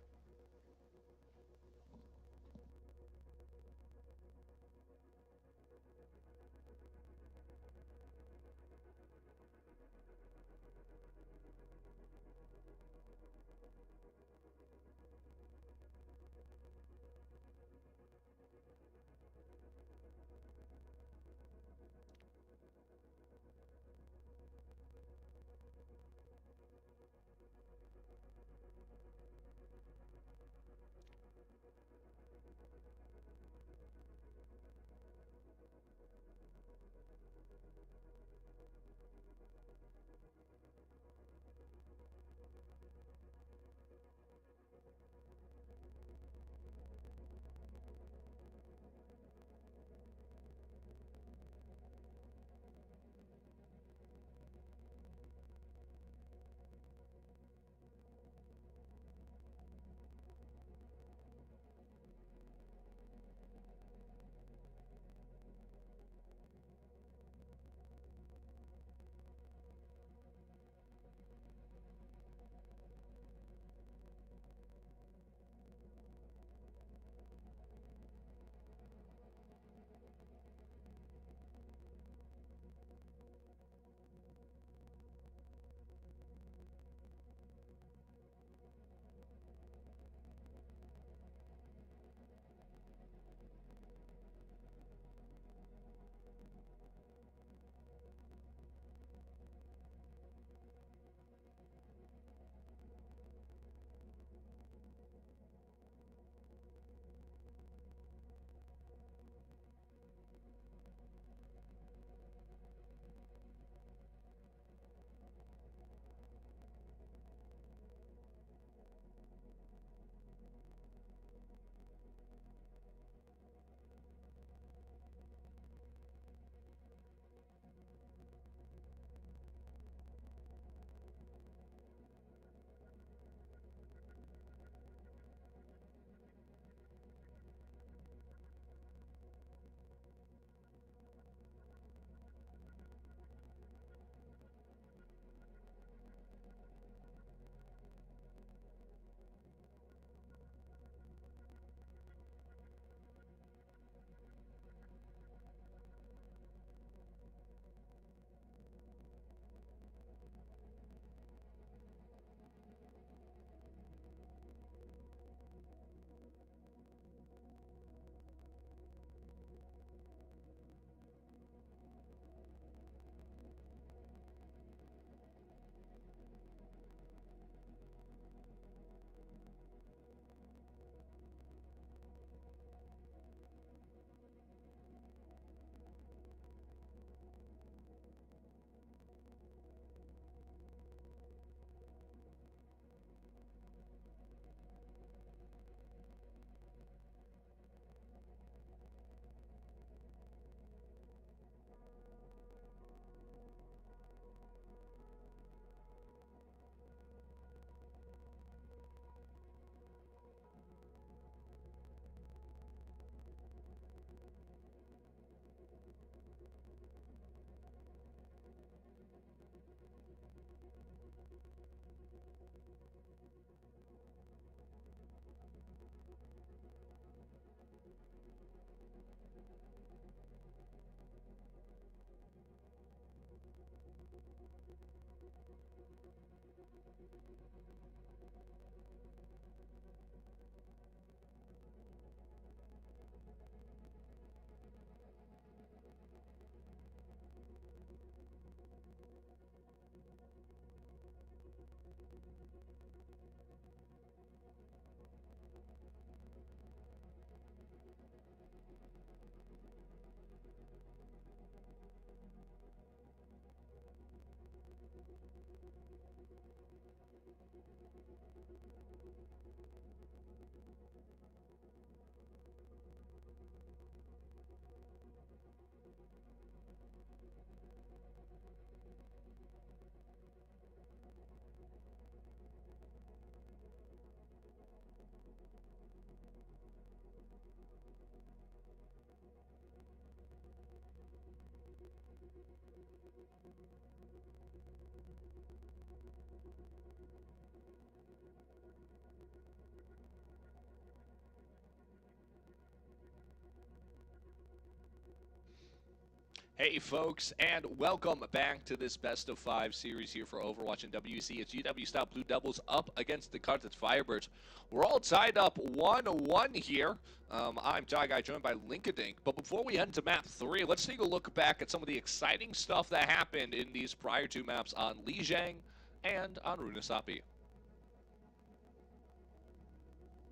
Hey folks, and welcome back to this best of 5 series here for Overwatch and WEC. It's UW-Stout Blue Devils up against the Carthage Firebirds. We're all tied up 1-1 here. I'm Ty Guy, joined by Linkadink. But before we head into map 3, let's take a look back at some of the exciting stuff that happened in these prior 2 maps on Lijiang and on Runasapi.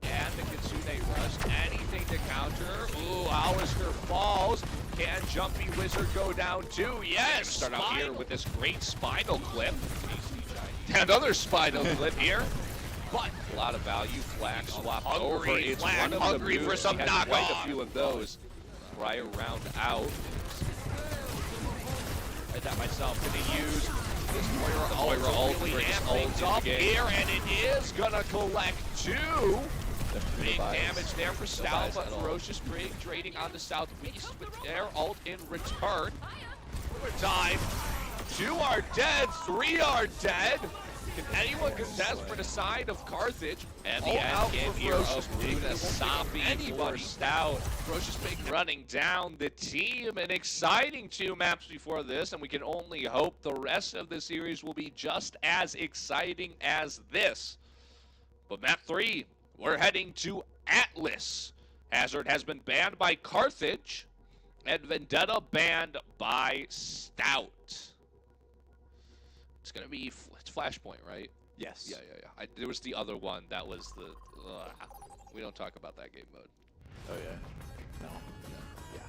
And the Kitsune rush, anything to counter. Ooh, Alistair falls. Can Jumpy Wizard go down too? Yes! Start out here with this great spinal clip. Another spinal clip here. But a lot of value. Flag swap over. It's one of hungry for some knockoff. Quite a few of those. Prior round out. I that myself. Gonna use this Moira ult to bring ult up here, and it is gonna collect 2. Big damage there for Stout, but Ferocious Brig trading on the southeast with their ult in return. Time. 2 are dead, 3 are dead. Can anyone contest for the side of Carthage? And the end game here of Runasapi for Stout. Ferocious Brig running down the team. An exciting 2 maps before this, and we can only hope the rest of the series will be just as exciting as this. But map 3. We're heading to Atlas. Hazard has been banned by Carthage, and Vendetta banned by Stout. It's gonna be it's Flashpoint, right? Yes. Yeah. There was the other one that was the. We don't talk about that game mode. Oh yeah. No. Yeah.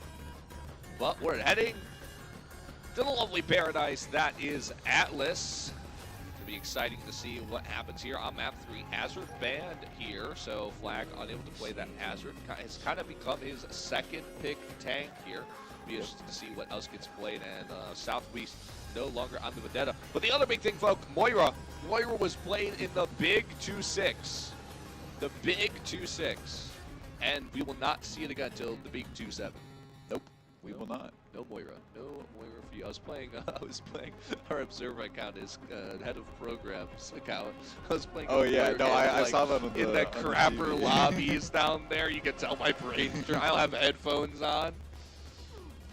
But we're heading to the lovely paradise that is Atlas. Be exciting to see what happens here on map 3. Hazard banned here, so Flag unable to play that Hazard. Has kind of become his second pick tank here. Be interested to see what else gets played, and Southwest no longer on the Vendetta. But the other big thing, folks, Moira. Moira was played in the big 2-6. The big 2-6. And we will not see it again until the big 2-7. Nope. We will not. No Moira. No Moira for you. I was playing our Observer account, his head of programs account. I was playing. Oh yeah, no, I saw that in the crapper lobbies down there. You can tell my brain's dry. I'll have headphones on.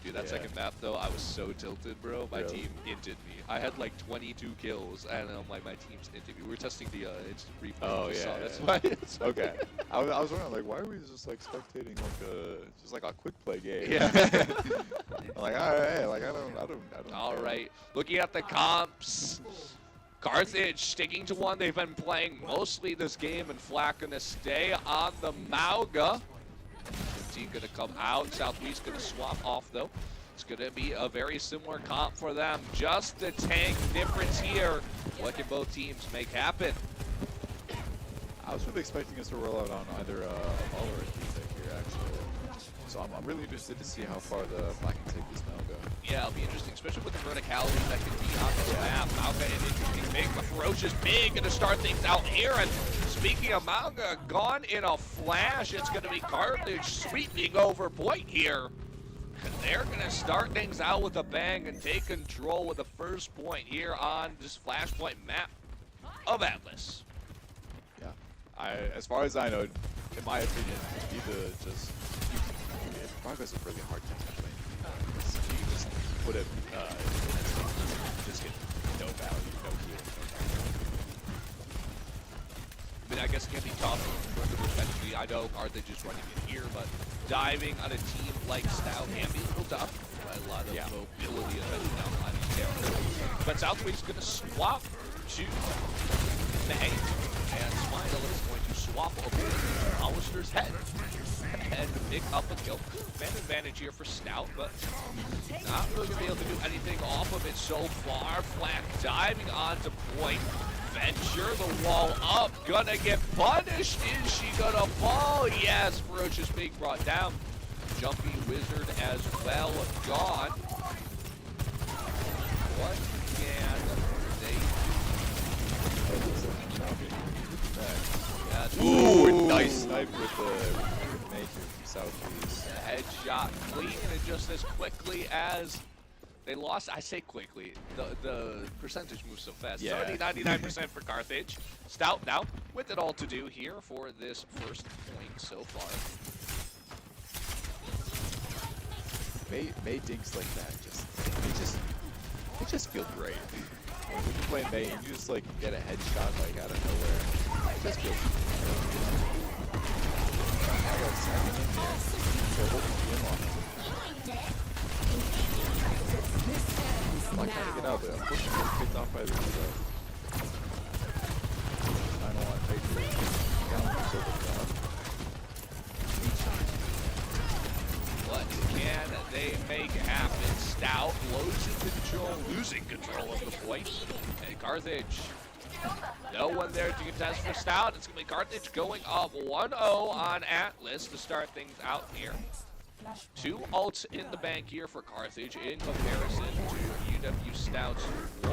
Dude, that second map though, I was so tilted, bro. My team inted me. I had like 22 kills, and I'm like, my team's inted me. We were testing the instant replay. Oh yeah. That's why. Okay. I was wondering, like, why are we just like spectating like a quick play game? Yeah. I'm like, all right, like I don't. All right, looking at the comps. Carthage sticking to one they've been playing mostly this game, and Flack gonna stay on the Mauga. Team gonna come out. Southwest gonna swap off though. It's gonna be a very similar comp for them. Just the tank difference here. What can both teams make happen? I was really expecting us to roll out on either a Maul or a Defect here, actually. So I'm really interested to see how far the Black can take this Mauga. Yeah, it'll be interesting, especially with the verticality that can be on this map. Mauga an interesting big, but Ferocious Big gonna start things out here. And speaking of Mauga, gone in a flash. It's gonna be Carthage sweeping over point here. And they're gonna start things out with a bang and take control with the first point here on this Flashpoint map of Atlas. Yeah, as far as I know, in my opinion, Mauga's a really hard tank to play. You can just put it, just get no value, no heal. I mean, I guess it can be tough from the perspective. I know Carthage is running in here, but diving on a team like Stout can be a little tough. A lot of mobility, especially down on these characters. But Southwest is going to swap to May, and Smile is going to swap over Alistair's head and pick up a kill. Man advantage here for Stout, but not really going to be able to do anything off of it so far. Flack diving onto point. Venture the wall up, gonna get punished. Is she gonna fall? Yes, Ferocious Big brought down. Jumpy Wizard as well, gone. What can they do? Ooh, nice snipe with the Major from Southeast. Headshot clean, and just as quickly as they lost, I say quickly, the percentage moves so fast. Yeah. 99% for Carthage. Stout now with it all to do here for this first point so far. May dinks like that just just feels great. When you play May and you just like get a headshot like out of nowhere, it just feels good. I got second in here. So holding the in on him. I'm not trying to get out there. Unfortunately, I got picked off by the Evo. I don't want to take the down so What can they make happen? Stout losing control of the point. And Carthage, no one there to contest for Stout. It's going to be Carthage going up 1-0 on Atlas to start things out here. 2 ults in the bank here for Carthage in comparison to UW-Stout's 1.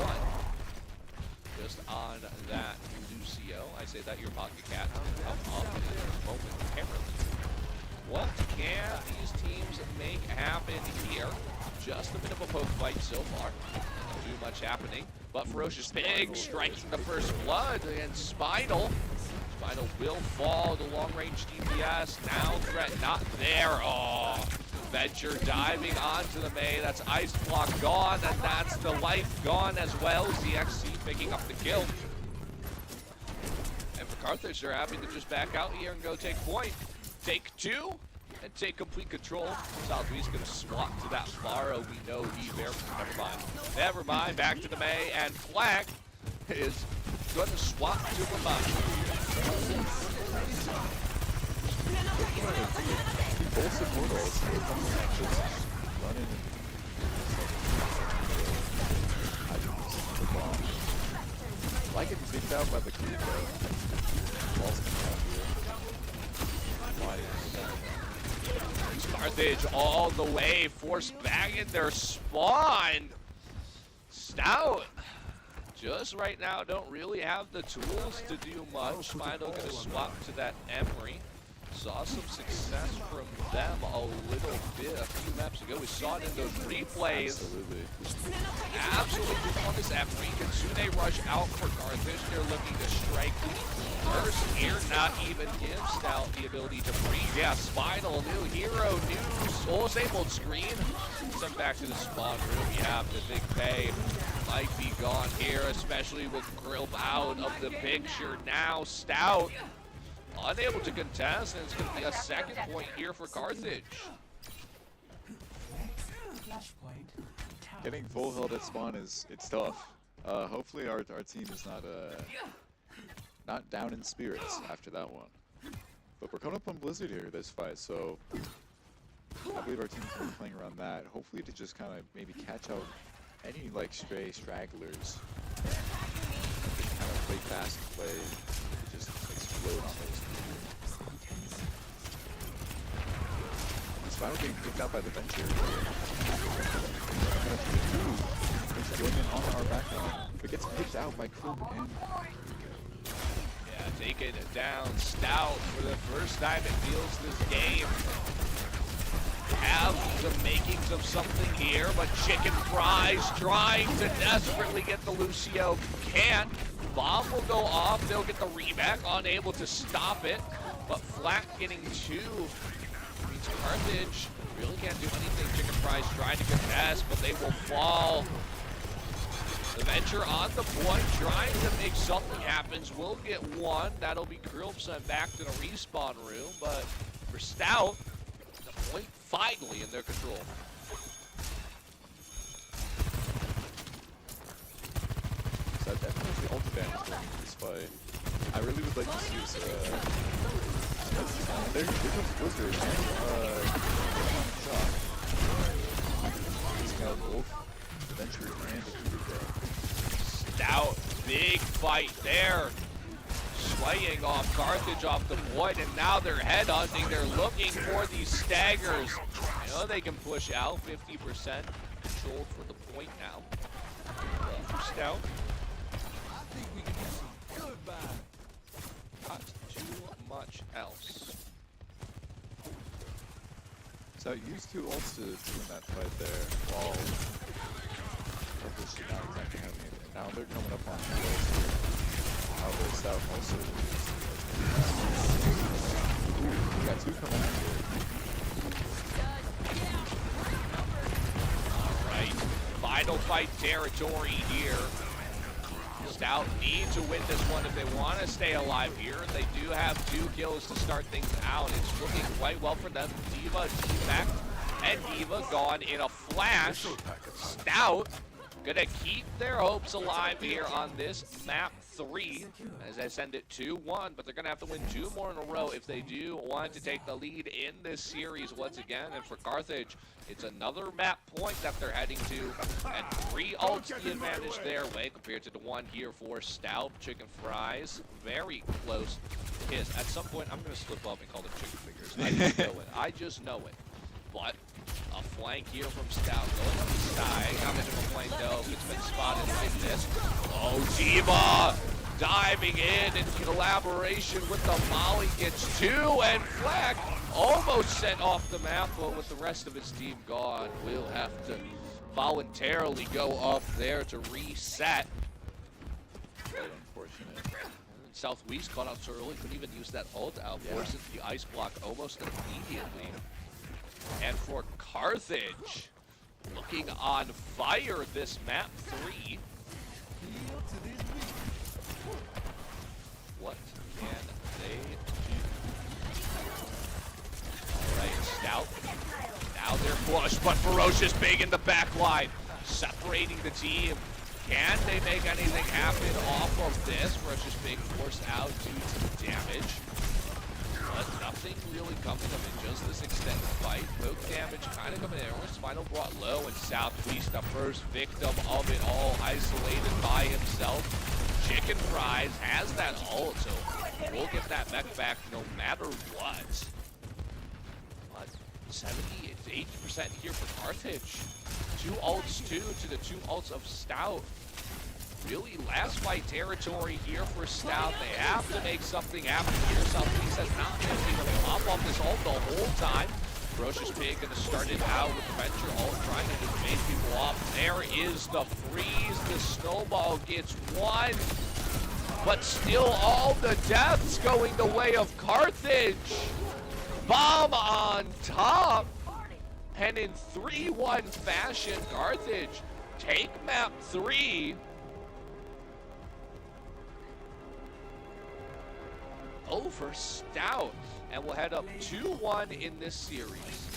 Just on that Lucio. I say that your pocket cat come up momentarily. What can these teams make happen here? Just a bit of a poke fight so far. Not too much happening, but Ferocious Pig striking the first blood against Spinal. Spinal will fall. The long-range DPS now threat not there. Oh, Venture diving onto the May. That's Ice Block gone, and that's the life gone as well. ZXC picking up the kill. And for Carthage, they're happy to just back out here and go take point. Take 2 and take complete control. Southwest going to swap to that Faro. We know he there. Never mind. Back to the May, and Flag is going to swap to the Mine. both supporters just running the bomb. Like getting kicked out by the creep though. Ball's coming out here. Carthage all the way, forced back in their spawn. Stout, just right now, don't really have the tools to do much. Final gonna swap to that Emery. Saw some success from them a little bit a few maps ago. We saw it in those replays. Absolutely on this Emery. Kitsune rush out for Carthage. They're looking to strike first here, not even give Stout the ability to breathe. Yeah, Spinal, new hero, new soul disabled screen. Sent back to the spawn room. You have to think they might be gone here, especially with Grillp out of the picture. Now Stout unable to contest, and it's going to be a second point here for Carthage. Getting full held at spawn it's tough. Hopefully our team is not down in spirits after that one. But we're coming up on Blizzard here this fight, so I believe our team will be playing around that. Hopefully to just kind of maybe catch out any like stray stragglers. Just kind of play fast and play, just explode on those. Spinal getting picked out by the Venture. It's going in on our backline, but gets picked out by Krug and Taking it down, Stout for the first time it feels this game. Have the makings of something here, but Chicken Fries trying to desperately get the Lucio. Can't. Bomb will go off, they'll get the reback, unable to stop it. But Flat getting 2 means Carthage really can't do anything. Chicken Fries trying to contest, but they will fall. The Venture on the point, trying to make something happen. Will get 1. That'll be Grillp sent back to the respawn room. But for Stout, the point finally in their control. So definitely the ulti ban is going into this fight. I really would like to see us there comes Blizzard and shot. He's got both the Venture and the Cougar there. Stout, big fight there. Swaying off Carthage off the point, and now they're headhunting. They're looking for these staggers. You know they can push out 50% controlled for the point now. Stout. Not too much else. So used 2 ults to win that fight there. While Carthage did not exactly have anything. Now they're coming up on the ults here. However, Stout also we got 2 coming out here. Alright. go fight territory here. Stout need to win this one if they want to stay alive here. They do have 2 kills to start things out. It's looking quite well for them. D.Va back, and D.Va gone in a flash. Stout gonna keep their hopes alive here on this map 3 as they send it 2-1, but they're gonna have to win 2 more in a row if they do want to take the lead in this series once again. And for Carthage, it's another map point that they're heading to, and 3 ults the advantage their way compared to the 1 here for Stout. Chicken fries, very close kiss. At some point, I'm gonna slip up and call them chicken fingers. I just know it. I just know it. But a flank here from Stout going up the side. How much of a flank though? It's been spotted like this. Oh, D.Va diving in collaboration with the Molly, gets 2, and Flack almost sent off the map, but with the rest of his team gone, we'll have to voluntarily go up there to reset. Unfortunate. Southwest caught out so early, couldn't even use that ult out, forces the ice block almost immediately. And for Carthage, looking on fire this map 3. What can they do? Alright, Stout. Now they're pushed, but Ferocious Big in the back line, separating the team. Can they make anything happen off of this? Ferocious Big forced out due to the damage. But nothing really coming of it, just this extended fight. Poke damage kind of coming in. Spinal brought low, and Southwest, the first victim of it all, isolated by himself. Chicken Fries has that ult, so we'll get that mech back no matter what. But 70 to 80% here for Carthage. 2 ults too to the 2 ults of Stout. Really last fight territory here for Stout. They have to make something happen here. Southeast has not been able to pop off this ult the whole time. Ferocious Pig gonna start it out with the Venture ult, trying to just make people off. There is the freeze. The snowball gets 1. But still all the deaths going the way of Carthage. Bomb on top. And in 3-1 fashion, Carthage take map 3. Over Stout, and we'll head up 2-1 in this series.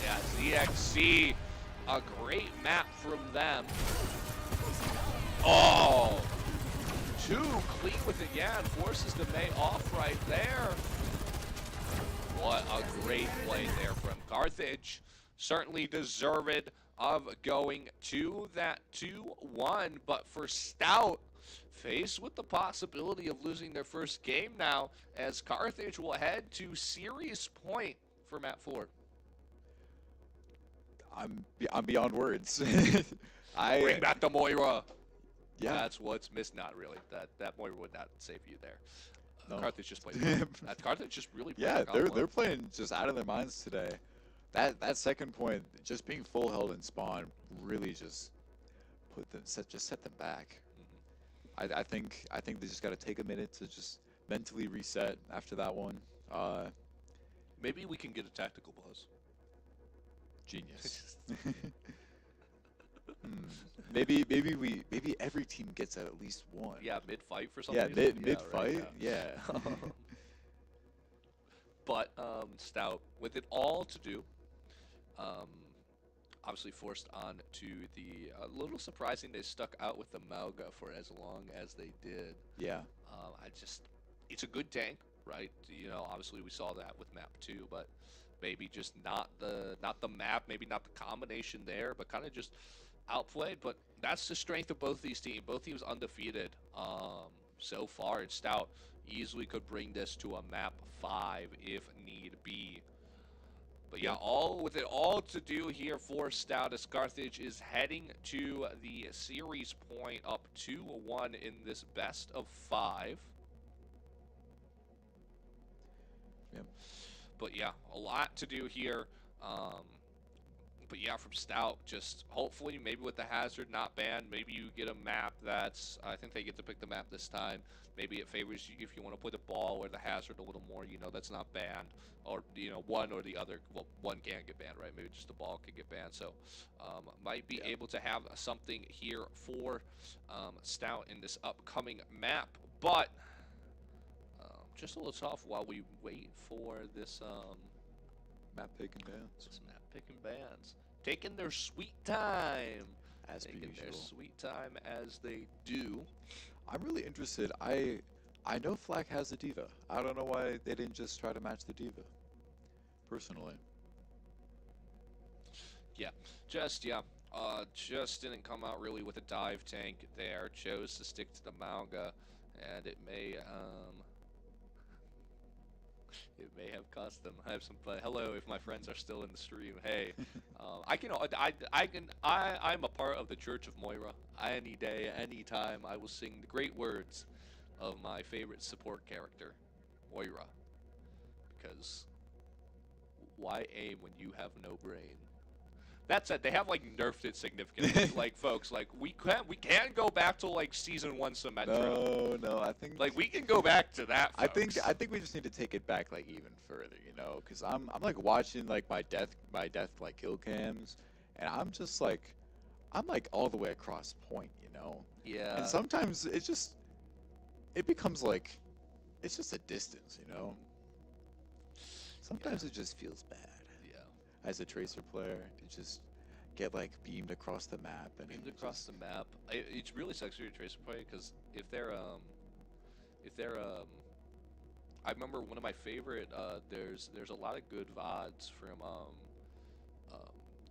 Yeah, ZXC, a great map from them. Oh, 2 clean with it, yeah, and forces the May off right there. What a great play there from Carthage. Certainly deserved of going to that 2-1, but for Stout, faced with the possibility of losing their first game now, as Carthage will head to series point for map 4. I'm beyond words. Bring back the Moira. Yeah, That's what's missed. Not really. That Moira would not save you there. No. Carthage just played. Carthage just really played. yeah, they're playing just out of their minds today. That second point, just being full held in spawn, really just set them back. I think they just got to take a minute to just mentally reset after that one. Maybe we can get a tactical buzz. Genius. Maybe every team gets at least one. Yeah, mid-fight for something. Yeah, mid-fight. Right, yeah. But Stout, with it all to do, obviously forced on to the a little surprising they stuck out with the Mauga for as long as they did. Yeah. It's a good tank, right? You know, obviously we saw that with map 2, but maybe just not the map, maybe not the combination there, but kind of just outplayed. But that's the strength of both these teams. Both teams undefeated so far, and Stout easily could bring this to a map 5 if need be. But yeah, with it all to do here for Stout, as Carthage is heading to the series point, up 2-1 in this best of 5. But yeah, a lot to do here. But yeah, from Stout, just hopefully maybe with the hazard not banned, maybe you get a map that's, I think they get to pick the map this time. Maybe it favors you if you want to play the ball or the hazard a little more, that's not banned. Or, one or the other. Well, one can't get banned, right? Maybe just the ball could get banned. So, might be able to have something here for Stout in this upcoming map. But, just a little tough while we wait for this, Map picking bands. this map picking bands. Taking their sweet time. As per Taking their usual. sweet time as they do. I'm really interested. I know Flack has a diva. I don't know why they didn't just try to match the diva. Personally. Just didn't come out really with a dive tank there. Chose to stick to the Mauga, and it may have cost them. I have some fun. Hello, if my friends are still in the stream. Hey, I'm a part of the Church of Moira. Any day, any time, I will sing the great words of my favorite support character, Moira. Because why aim when you have no brain? That said, they have nerfed it significantly. Folks, we can go back to season 1 Symmetra. No, I think We can go back to that. I Folks. think we just need to take it back even further, because I'm watching my death kill cams, and I'm just I'm all the way across point, Yeah. And sometimes it becomes it's just a distance, Sometimes it just feels bad. Yeah. As a Tracer player, to just get beamed across the map and Beamed across the map. It really sucks for your Tracer player because if they're I remember one of my favorite there's a lot of good VODs from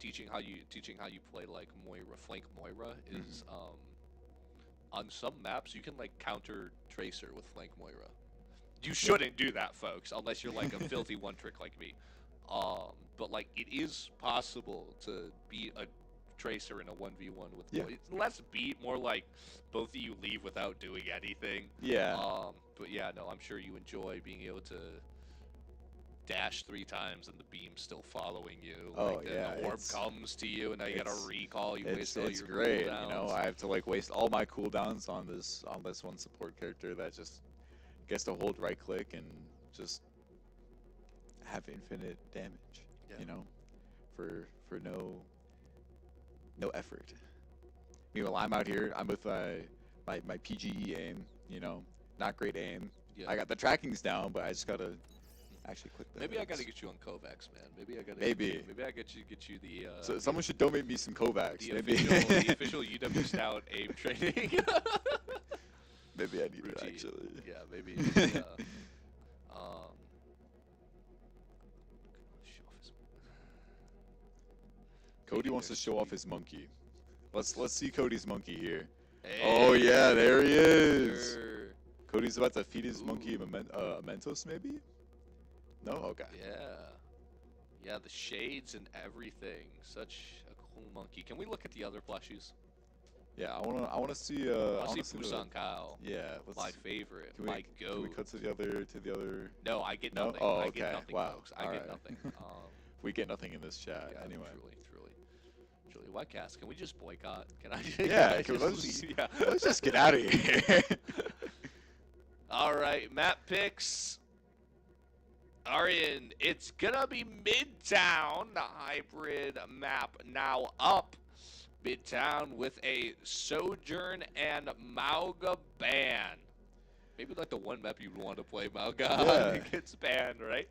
teaching how you play Moira. Flank Moira is on some maps you can counter Tracer with Flank Moira. You shouldn't do that, folks, unless you're a filthy one trick like me. But it is possible to beat a Tracer in a 1v1 with it's less beat, more both of you leave without doing anything. Yeah. But yeah, no, I'm sure you enjoy being able to dash 3 times and the beam's still following you. Oh, then yeah, the orb comes to you and now you gotta recall, you waste all it's your great, cooldowns. I have to waste all my cooldowns on this one support character that just gets to hold right click and just have infinite damage. For no effort. Meanwhile, I'm out here. I'm with my PGE aim. Not great aim. Yeah. I got the trackings down, but I just gotta actually click the. Maybe I hooks. gotta get you on Kovacs, man. Maybe I get you the. So someone should donate me some Kovacs. The Maybe. official UW-Stout aim training. Maybe I need it routine. actually. Yeah, maybe. Cody wants to show off his monkey. Let's see Cody's monkey here. Hey, Oh yeah, there he is. sure. Cody's about to feed his monkey Mentos, maybe? No? Okay. Yeah, the shades and everything. Such a cool monkey. Can we look at the other plushies? Yeah, I wanna see I want to see Busan Kyle. Yeah, My favorite. Can My we goat. cut to the other? No, I get No? nothing. Oh, I get okay. nothing, Wow. folks. I All get right. nothing. We get nothing in this chat. Yeah, Anyway. Truly, Whitecast, can we just boycott? Can I? Yeah, can I let's just just- leave? Yeah. Let's just get out of here. All right, map picks are in. It's gonna be Midtown, the hybrid map now up. Midtown with a Sojourn and Mauga ban. Maybe the one map you'd want to play Mauga Yeah. gets banned, right?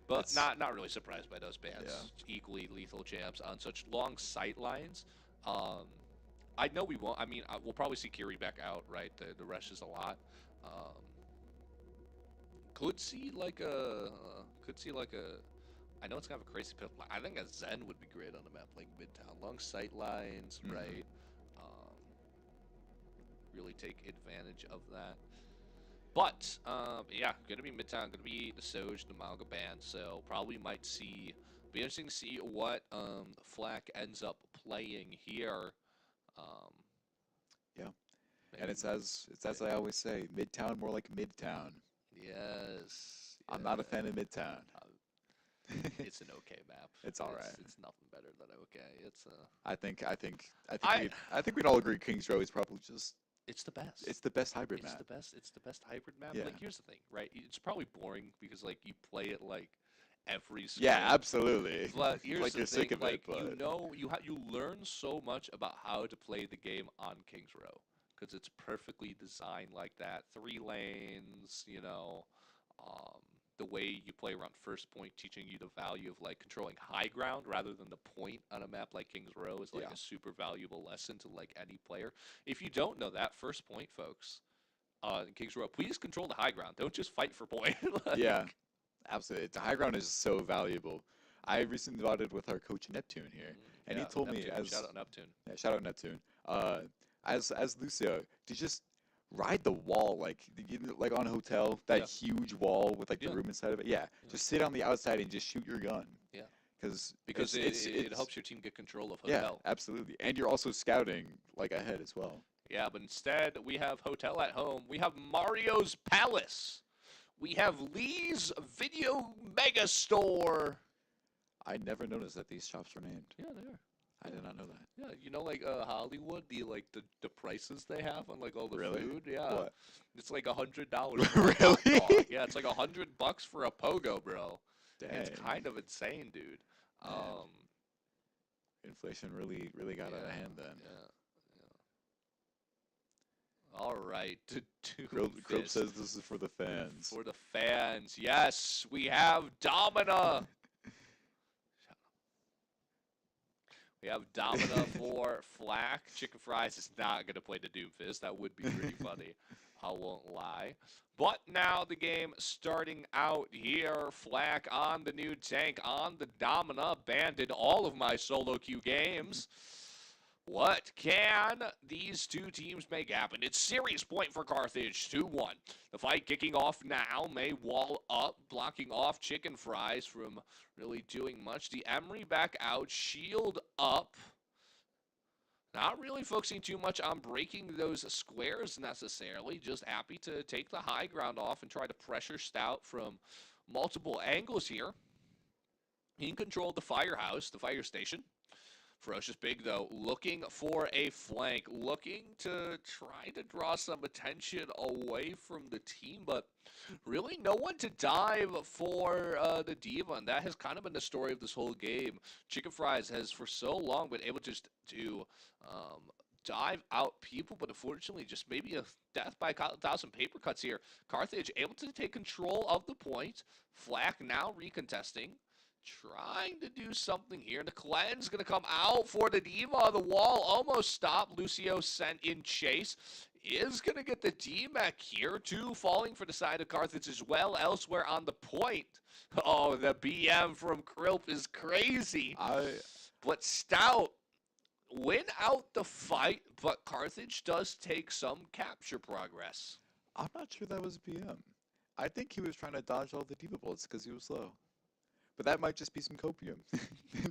But That's- not really surprised by those bans. Yeah. Equally lethal champs on such long sight lines. I know we won't. I mean, we'll probably see Kiri back out, right? The rush is a lot. Could see I know it's kind of a crazy pick. I think a Zen would be great on a map like Midtown. Long sight lines, Mhm. right? Really take advantage of that. But yeah, gonna be Midtown, gonna be the Soj, the Malga band. So probably might see. Be interesting to see what Flack ends up playing here. Yeah. maybe- And it's as I always say, Midtown more like Midtown. Yes. I'm not a fan of Midtown. It's an okay map. It's all right. It's nothing better than okay. It's I think we'd all agree Kings Row is probably just it's the best. it's the best hybrid map. It's the best hybrid map. Yeah. Like here's the thing, right? It's probably boring because like you play it like every Yeah, sprint. absolutely. But here's Like the you're thing, sick of like it, but you learn so much about how to play the game on Kings Row because it's perfectly designed like that. 3 lanes, the way you play around first point, teaching you the value of like controlling high ground rather than the point on a map like Kings Row is like Yeah. a super valuable lesson to like any player. If you don't know that first point, folks, in Kings Row, please control the high ground. Don't just fight for point. Like, yeah, absolutely. The high ground is so valuable. I recently voted with our coach Neptune here, and yeah, he told Neptune, me as shout out Neptune. yeah, shout out Neptune. As Lucio, to just ride the wall like on a hotel, that Yeah. huge wall with like the Yeah. room inside of it. Yeah, just sit on the outside and just shoot your gun. Yeah. Because It helps your team get control of Yeah, hotel. absolutely. And you're also scouting like ahead as well. Yeah, but instead we have Hotel at Home. We have Mario's Palace. We have Lee's Video Mega Store. I never noticed that these shops were named. Yeah, they are. I did not know that. Yeah, like Hollywood, the prices they have on like all the Really? food. Yeah, What? it's like $100. Really? Yeah, it's like $100 for a pogo, bro. Dang. It's kind of insane, dude. Man. Inflation really got out of hand then. Yeah. All right. Crope says this is for the fans. For the fans, yes, we have Domina. We have Domina for Flack. Chicken Fries is not going to play the Doomfist. That would be pretty funny. I won't lie. But now the game starting out here. Flack on the new tank, on the Domina. Abandoned all of my solo queue games. What can these two teams make happen? It's series point for Carthage, 2-1. The fight kicking off now. May wall up, blocking off Chicken Fries from really doing much. The Emery back out, shield up. Not really focusing too much on breaking those squares necessarily. Just happy to take the high ground off and try to pressure Stout from multiple angles here. In control of the firehouse, the fire station. Ferocious Big, though, looking for a flank, looking to try to draw some attention away from the team, but really no one to dive for the Diva, and that has kind of been the story of this whole game. Chicken Fries has for so long been able just to dive out people, but unfortunately just maybe a death by 1,000 paper cuts here. Carthage able to take control of the point. Flack now recontesting. Trying to do something here. The cleanse going to come out for the Diva. The wall almost stopped. Lucio sent in chase. Is going to get the D-Mech here. 2 falling for the side of Carthage as well. Elsewhere on the point. Oh, the BM from Krilp is crazy. But Stout win out the fight, but Carthage does take some capture progress. I'm not sure that was BM. I think he was trying to dodge all the Diva bullets because he was slow. But that might just be some copium.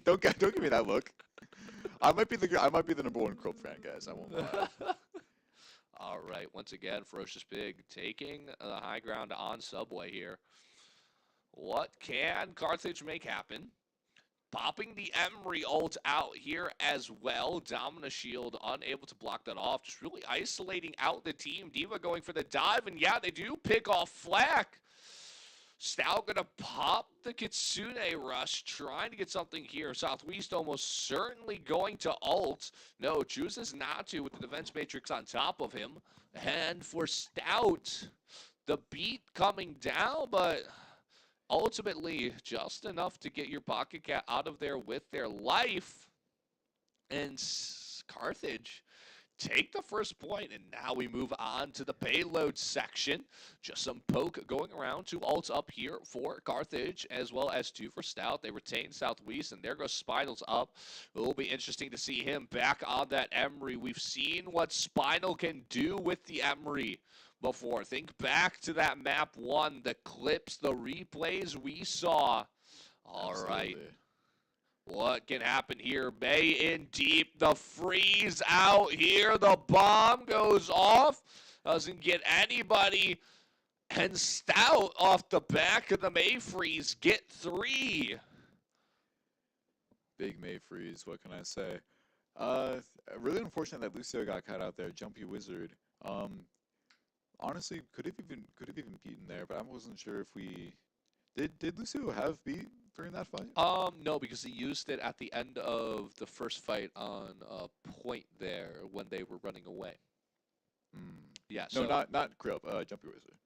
Don't give me that look. I might be the number 1 Crope fan, guys. I won't lie. All right, once again, Ferocious Big taking the high ground on Subway here. What can Carthage make happen? Popping the Emery ult out here as well. Domina shield unable to block that off. Just really isolating out the team. Diva going for the dive, and yeah, they do pick off Flack. Stout gonna pop the Kitsune rush, trying to get something here. Southwest almost certainly going to ult. No, chooses not to with the defense matrix on top of him. And for Stout, the beat coming down, but ultimately just enough to get your pocket cat out of there with their life. And Carthage take the first point, and now we move on to the payload section. Just some poke going around. 2 ults up here for Carthage, as well as 2 for Stout. They retain Southwest, and there goes Spinal's up. It will be interesting to see him back on that Emery. We've seen what Spinal can do with the Emery before. Think back to that map 1, the clips, the replays we saw. All right. What can happen here? May in deep. The freeze out here. The bomb goes off. Doesn't get anybody. And Stout off the back of the May freeze get 3. Big May freeze. What can I say? Really unfortunate that Lucio got cut out there. Jumpy Wizard. Honestly, could have even beaten there, but I wasn't sure if we did Lucio have beat during that fight? No, because he used it at the end of the first fight on a point there when they were running away. Yeah. No, So not Krill. Jumpy Wizard,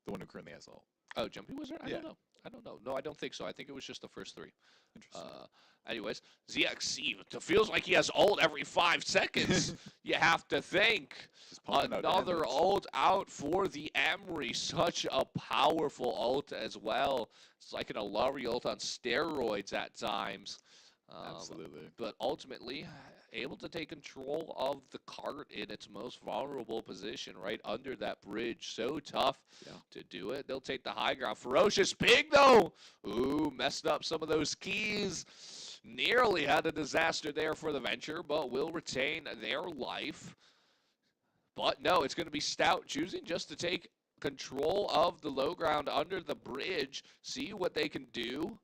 the one who currently has ult. oh, Jumpy Wizard? I Yeah. don't know. I don't know. No, I don't think so. I think it was just the first three. Interesting. Anyways, ZXC, it feels like he has ult every 5 seconds. You have to think. Just pumping out Another damage. ult out for the Emery. Such a powerful ult as well. It's like an Alari ult on steroids at times. Absolutely. But ultimately, able to take control of the cart in its most vulnerable position, right under that bridge. So tough to do it. They'll take the high ground. Ferocious Pig, though. Ooh, messed up some of those keys. Nearly had a disaster there for the Venture, but will retain their life. But no, it's going to be Stout choosing just to take control of the low ground under the bridge. See what they can do.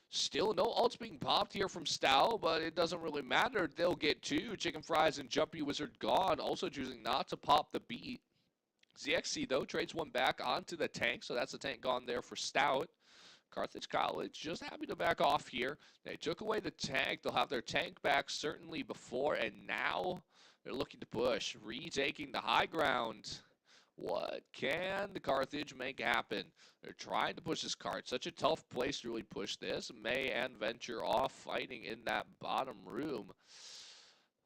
Still no ults being popped here from Stout, but it doesn't really matter. They'll get 2. Chicken Fries and Jumpy Wizard gone. Also choosing not to pop the beat. ZXC, though, trades one back onto the tank, so that's the tank gone there for Stout. Carthage College just happy to back off here. They took away the tank. They'll have their tank back certainly before, and now they're looking to push, retaking the high ground. What can the Carthage make happen? They're trying to push this cart. Such a tough place to really push this. May and Venture off fighting in that bottom room.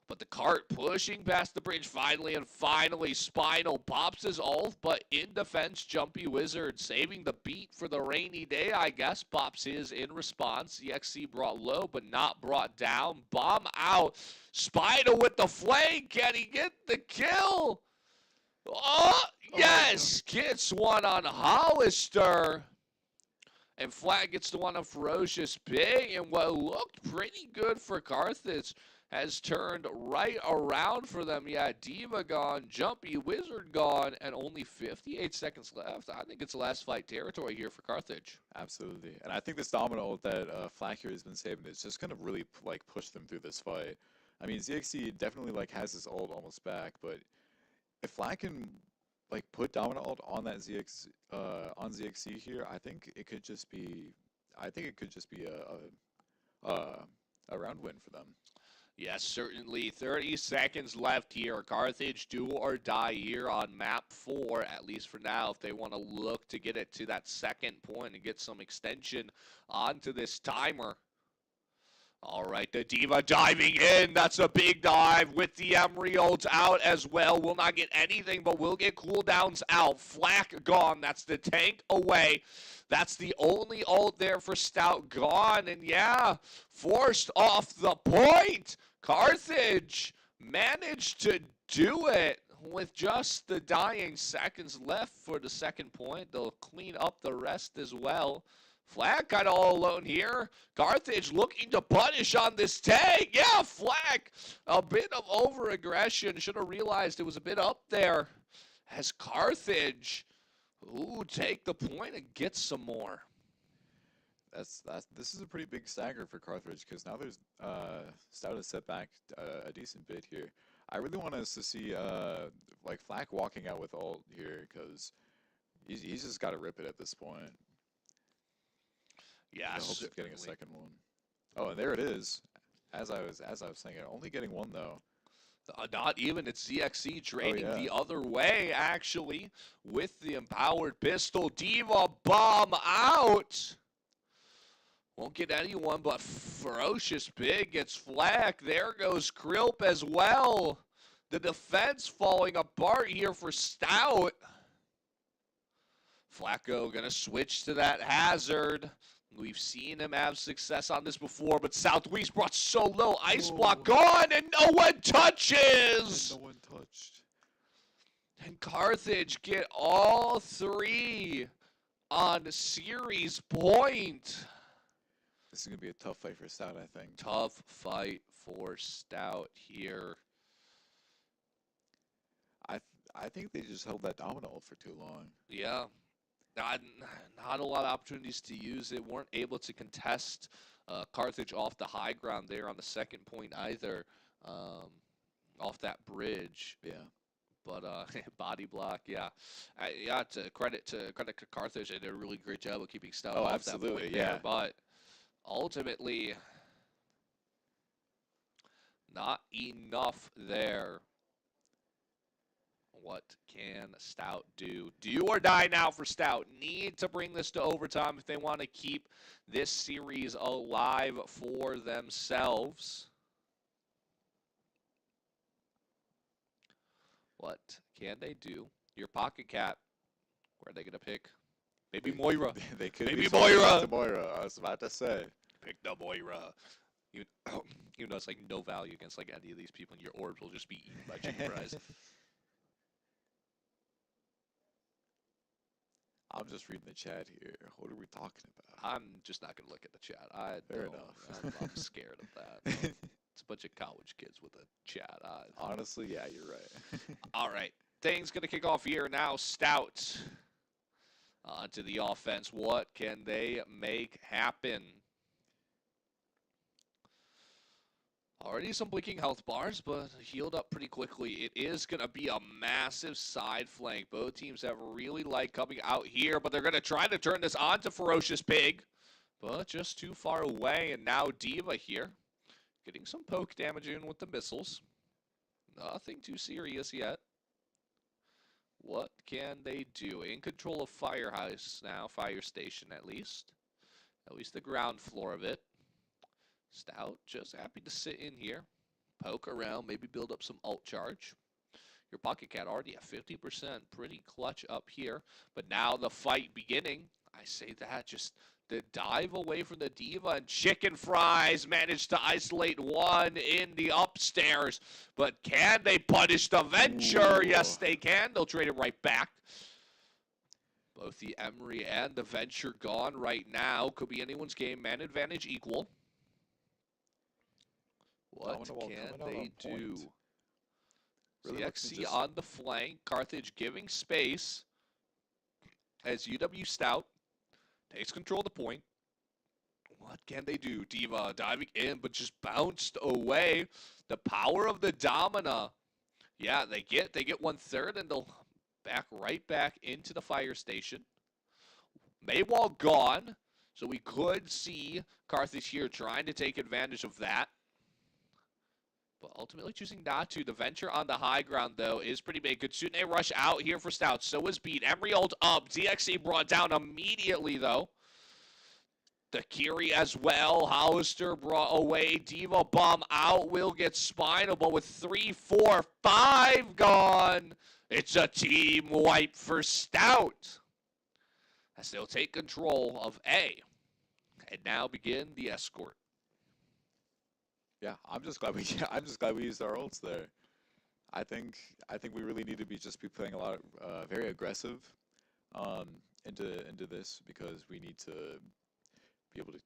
But the cart pushing past the bridge finally, and finally Spinal pops his ult, but in defense, Jumpy Wizard saving the beat for the rainy day, I guess, pops his in response. EXC brought low, but not brought down. Bomb out. Spinal with the flank. Can he get the kill? Oh, yes! Gets one on Hollister. And Flat gets the one on Ferocious Pig. And what looked pretty good for Carthage has turned right around for them. Yeah, Diva gone, Jumpy Wizard gone, and only 58 seconds left. I think it's last fight territory here for Carthage. Absolutely. And I think this domino ult that Flack here has been saving is just going to really push them through this fight. I mean, ZXC definitely has his ult almost back, but if Flack can put domino ult on that ZXC here, I think it could just be a round win for them. Yes, certainly. 30 seconds left here. Carthage do or die here on map 4, at least for now, if they want to look to get it to that second point and get some extension onto this timer. All right, the Diva diving in. That's a big dive with the Emery ult out as well. Will not get anything, but will get cooldowns out. Flack gone. That's the tank away. That's the only ult there for Stout gone. And yeah, forced off the point. Carthage managed to do it with just the dying seconds left for the second point. They'll clean up the rest as well. Flag kind of all alone here. Carthage looking to punish on this tank. Yeah, Flag, a bit of over-aggression. Should have realized it was a bit up there. As Carthage, take the point and get some more. This is a pretty big stagger for Carthage, because now there's Stout has set back a decent bit here. I really want us to see Flack walking out with ult here, because he's just got to rip it at this point. Yeah, hopes of getting a second one. Oh, and there it is. As I was saying, only getting one though. Not even. It's ZXC trading the other way, actually, with the empowered pistol. Diva bomb out. Won't get anyone, but Ferocious Pig gets Flack. There goes Krilp as well. The defense falling apart here for Stout. Flacco gonna switch to that hazard. We've seen him have success on this before, but Southwest brought so low. Ice block gone, and no one touches! No one touched. And Carthage get all 3 on series point. This is going to be a tough fight for Stout, I think. Tough fight for Stout here. I think they just held that domino for too long. Yeah. not a lot of opportunities to use it. Weren't able to contest Carthage off the high ground there on the second point either, off that bridge. Yeah. But body block, yeah. Yeah, credit to Carthage. They did a really great job of keeping Stout off absolutely, that point yeah. there. But ultimately, not enough there. What can Stout do? Do or die now for Stout. Need to bring this to overtime if they want to keep this series alive for themselves. What can they do? Your pocket cat. Where are they going to pick? Maybe Moira. They could Maybe be Moira. to Moira. I was about to say. Pick the Moira. You know, it's like no value against like any of these people, and your orbs will just be eaten by chicken fries. I'm just reading the chat here. What are we talking about? I'm just not going to look at the chat. Fair enough. I'm scared of that. It's a bunch of college kids with a chat. Honestly, yeah, you're right. All right. Things going to kick off here now. Stout onto the offense. What can they make happen? Already some blinking health bars, but healed up pretty quickly. It is going to be a massive side flank. Both teams have really liked coming out here, but they're going to try to turn this on to Ferocious Pig, but just too far away. And now D.Va here, getting some poke damage in with the missiles. Nothing too serious yet. What can they do? In control of Firehouse now, Fire Station at least the ground floor of it. Stout just happy to sit in here, poke around, maybe build up some ult charge. Your pocket cat already at 50%, pretty clutch up here. But now the fight beginning. I say that, just the dive away from the D.Va, and Chicken Fries managed to isolate one in the upstairs. But can they punish the Venture? Ooh. Yes, they can. They'll trade it right back. Both the Emery and the Venture gone right now. Could be anyone's game. Man advantage equal. What can they do? Really CXC on the flank. Carthage giving space as UW-Stout takes control of the point. What can they do? D.Va diving in, but just bounced away. The power of the Domina. Yeah, they get 1/3, and they'll back right back into the fire station. Maywall gone, so we could see Carthage here trying to take advantage of that. But ultimately choosing not to. The Venture on the high ground, though, is pretty big. Kutsune rush out here for Stout. So is Beat. Emery ult up. DXC brought down immediately, though. The Kiri as well. Hollister brought away. D.Va bomb out. Will get Spinal, but with 3, 4, 5 gone, it's a team wipe for Stout, as they'll take control of A and now begin the escort. Yeah, I'm just glad we used our ults there. I think we really need to be playing a lot of very aggressive into this, because we need to be able to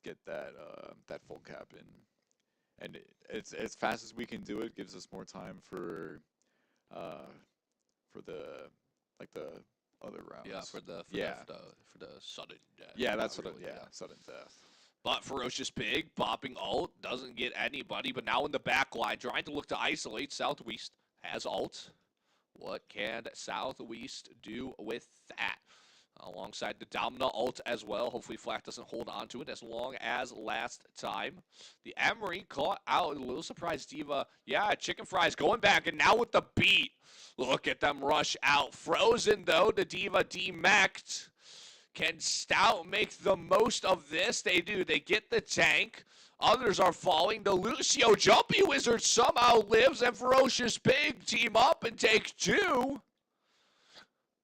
get that full cap in, and it's as fast as we can do it gives us more time for the other rounds. Yeah, for the sudden death. Yeah, that's what. Really, Yeah, sudden death. But Ferocious Pig, bopping ult, doesn't get anybody. But now in the back line, trying to look to isolate. Southwest has ult. What can Southwest do with that? Alongside the Domina ult as well. Hopefully Flack doesn't hold on to it as long as last time. The Emery caught out. A little surprised D.Va. Yeah, Chicken Fries going back. And now with the beat. Look at them rush out. Frozen, though. The D.Va demeched. Can Stout make the most of this? They do. They get the tank. Others are falling. The Lucio Jumpy Wizard somehow lives, and Ferocious Pig team up and take 2.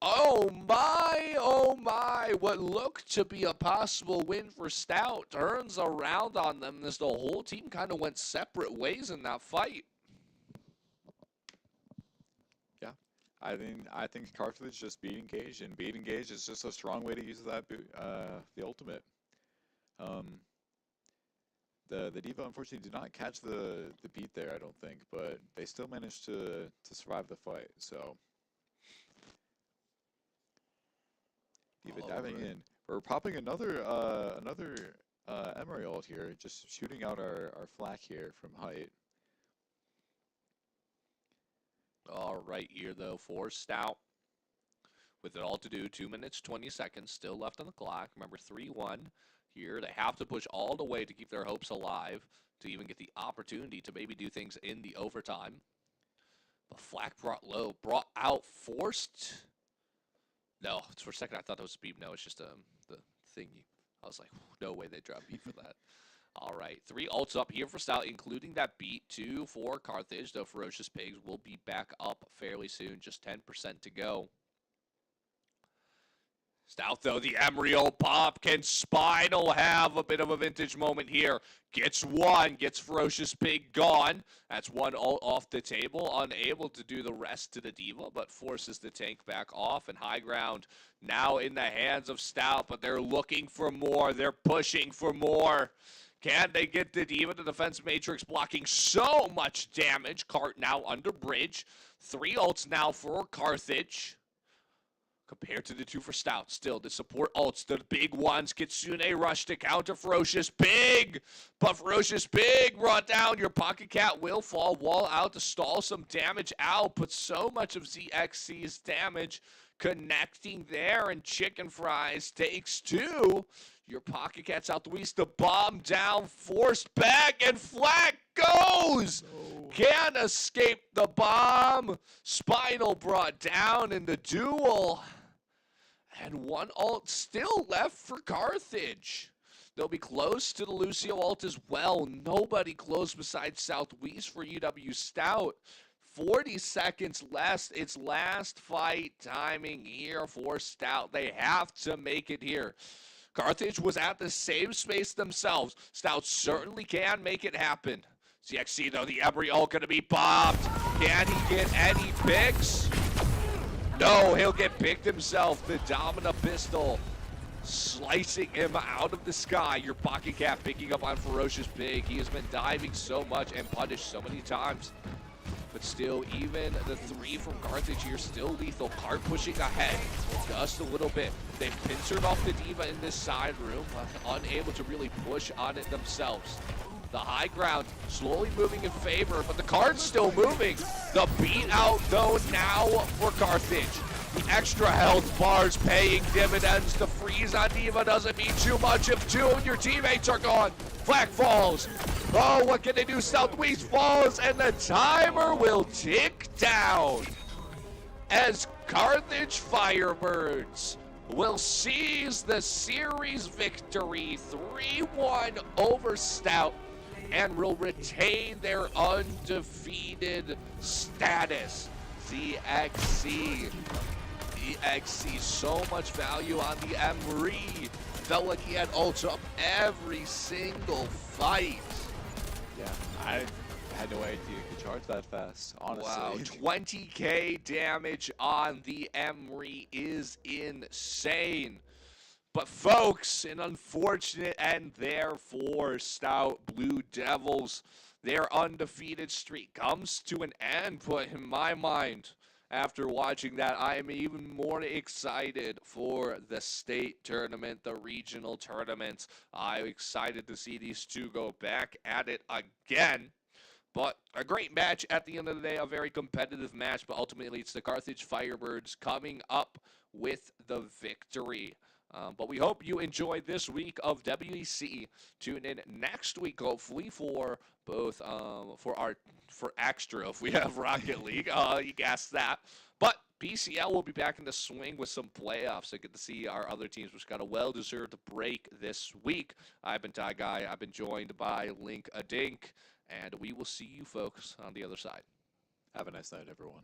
Oh my. What looked to be a possible win for Stout turns around on them as the whole team kind of went separate ways in that fight. I think Carthage just beat engage, and beat engage is just a strong way to use that the ultimate. The D.Va unfortunately did not catch the beat there, I don't think, but they still managed to survive the fight. So D.Va All diving over it. in. We're popping another Emery ult here, just shooting out our flak here from height. All right here, though, for Stout. With it all to do, 2 minutes, 20 seconds still left on the clock. Remember, 3-1 here. They have to push all the way to keep their hopes alive, to even get the opportunity to maybe do things in the overtime. But Flak brought low, brought out, forced. No, for a second I thought that was speed. No, it's just the thingy. I was like, no way they dropped beat for that. All right, 3 ults up here for Stout, including that beat 2 for Carthage. Though Ferocious Pigs will be back up fairly soon, just 10% to go. Stout, though, the Embryo pop. Can Spinal have a bit of a vintage moment here? Gets one, gets Ferocious Pig gone. That's one ult off the table. Unable to do the rest to the D.Va, but forces the tank back off. And high ground now in the hands of Stout, but they're looking for more. They're pushing for more. Can they get the D.Va? The defense matrix blocking so much damage. Cart now under bridge. 3 ults now for Carthage. Compared to the 2 for Stout, still the support ults, the big ones. Kitsune rush to counter Ferocious Pig, but Ferocious Pig brought down. Your Pocket Cat will fall wall out to stall some damage out, but so much of ZXC's damage connecting there, and Chicken Fries takes 2. Your Pocket Cat's out the east, the bomb down, forced back, and Flak goes! Oh. Can't escape the bomb. Spinal brought down in the duel. And 1 ult still left for Carthage. They'll be close to the Lucio ult as well. Nobody close besides Southwest for UW-Stout. 40 seconds left. It's last fight timing here for Stout. They have to make it here. Carthage was at the same space themselves. Stout certainly can make it happen. ZXC, though, the Embry ult going to be bombed. Can he get any picks? No, he'll get picked himself. The Domina pistol slicing him out of the sky. Your Pocket Cat picking up on Ferocious Pig. He has been diving so much and punished so many times. But still, even the 3 from Carthage here, still lethal. Cart pushing ahead just a little bit. They've pincered off the D.Va in this side room, unable to really push on it themselves. The high ground slowly moving in favor, but the Cart's still moving. The beat out, though, now for Carthage. The extra health bars paying dividends. The freeze on D.Va doesn't mean too much if 2 of your teammates are gone. Flak falls. Oh, what can they do? Southwest falls, and the timer will tick down as Carthage Firebirds will seize the series victory 3-1 over Stout and will retain their undefeated status. ZXC, so much value on the Emery. Felt like he had ults up every single fight. Yeah, I had no idea you could charge that fast, honestly. Wow, 20k damage on the Emery is insane. But folks, an unfortunate end there for Stout Blue Devils. Their undefeated streak comes to an end, but in my mind, after watching that, I am even more excited for the state tournament, the regional tournaments. I'm excited to see these 2 go back at it again. But a great match at the end of the day, a very competitive match, but ultimately it's the Carthage Firebirds coming up with the victory. But we hope you enjoyed this week of WEC. Tune in next week, hopefully, for both for extra if we have Rocket League. You guessed that. But PCL will be back in the swing with some playoffs. So get to see our other teams, which got a well-deserved break this week. I've been Ty Guy. I've been joined by Link a Dink, and we will see you folks on the other side. Have a nice night, everyone.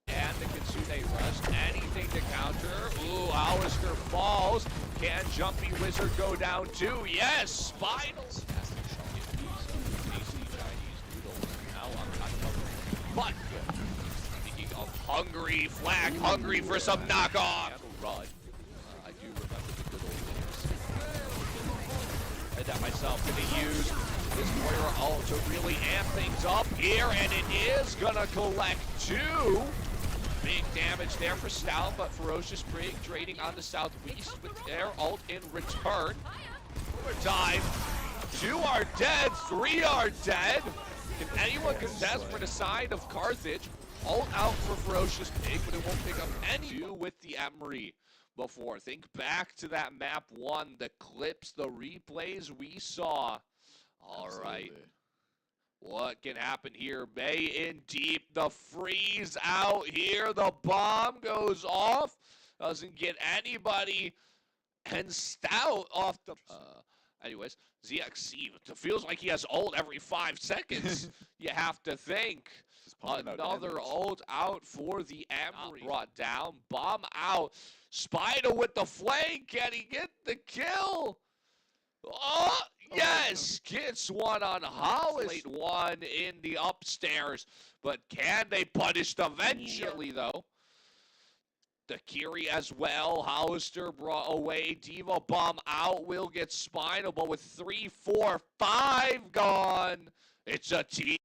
And the Kitsune rush, anything to counter. Ooh, Alistair falls. Can Jumpy Wizard go down too? Yes, Spinals. But speaking of hungry, Flak hungry for some knockoff. Run. I do remember the good old days. I did that myself. Gonna use this Moira ult to really amp things up here, and it is gonna collect 2. Big damage there for Stout, but Ferocious Brig trading on the southeast with their ult in return. Overtime. 2 are dead, 3 are dead. Can anyone contest for the side of Carthage? Ult out for Ferocious Brig, but it won't pick up any with the Emery before. Think back to that map 1, the clips, the replays we saw. All right. What can happen here? Bay in deep, the freeze out here. The bomb goes off. Doesn't get anybody. And Stout off the... anyways, ZXC feels like he has ult every 5 seconds. You have to think. Another ult out for the Emery. Brought down. Bomb out. Spider with the flank. Can he get the kill? Oh, yes! Gets one on Hollis. Late one in the upstairs. But can they punish the eventually, though? The Kiri as well. Hollister brought away. Diva bomb out. Will get Spinal, but with 3, 4, 5 gone. It's a team.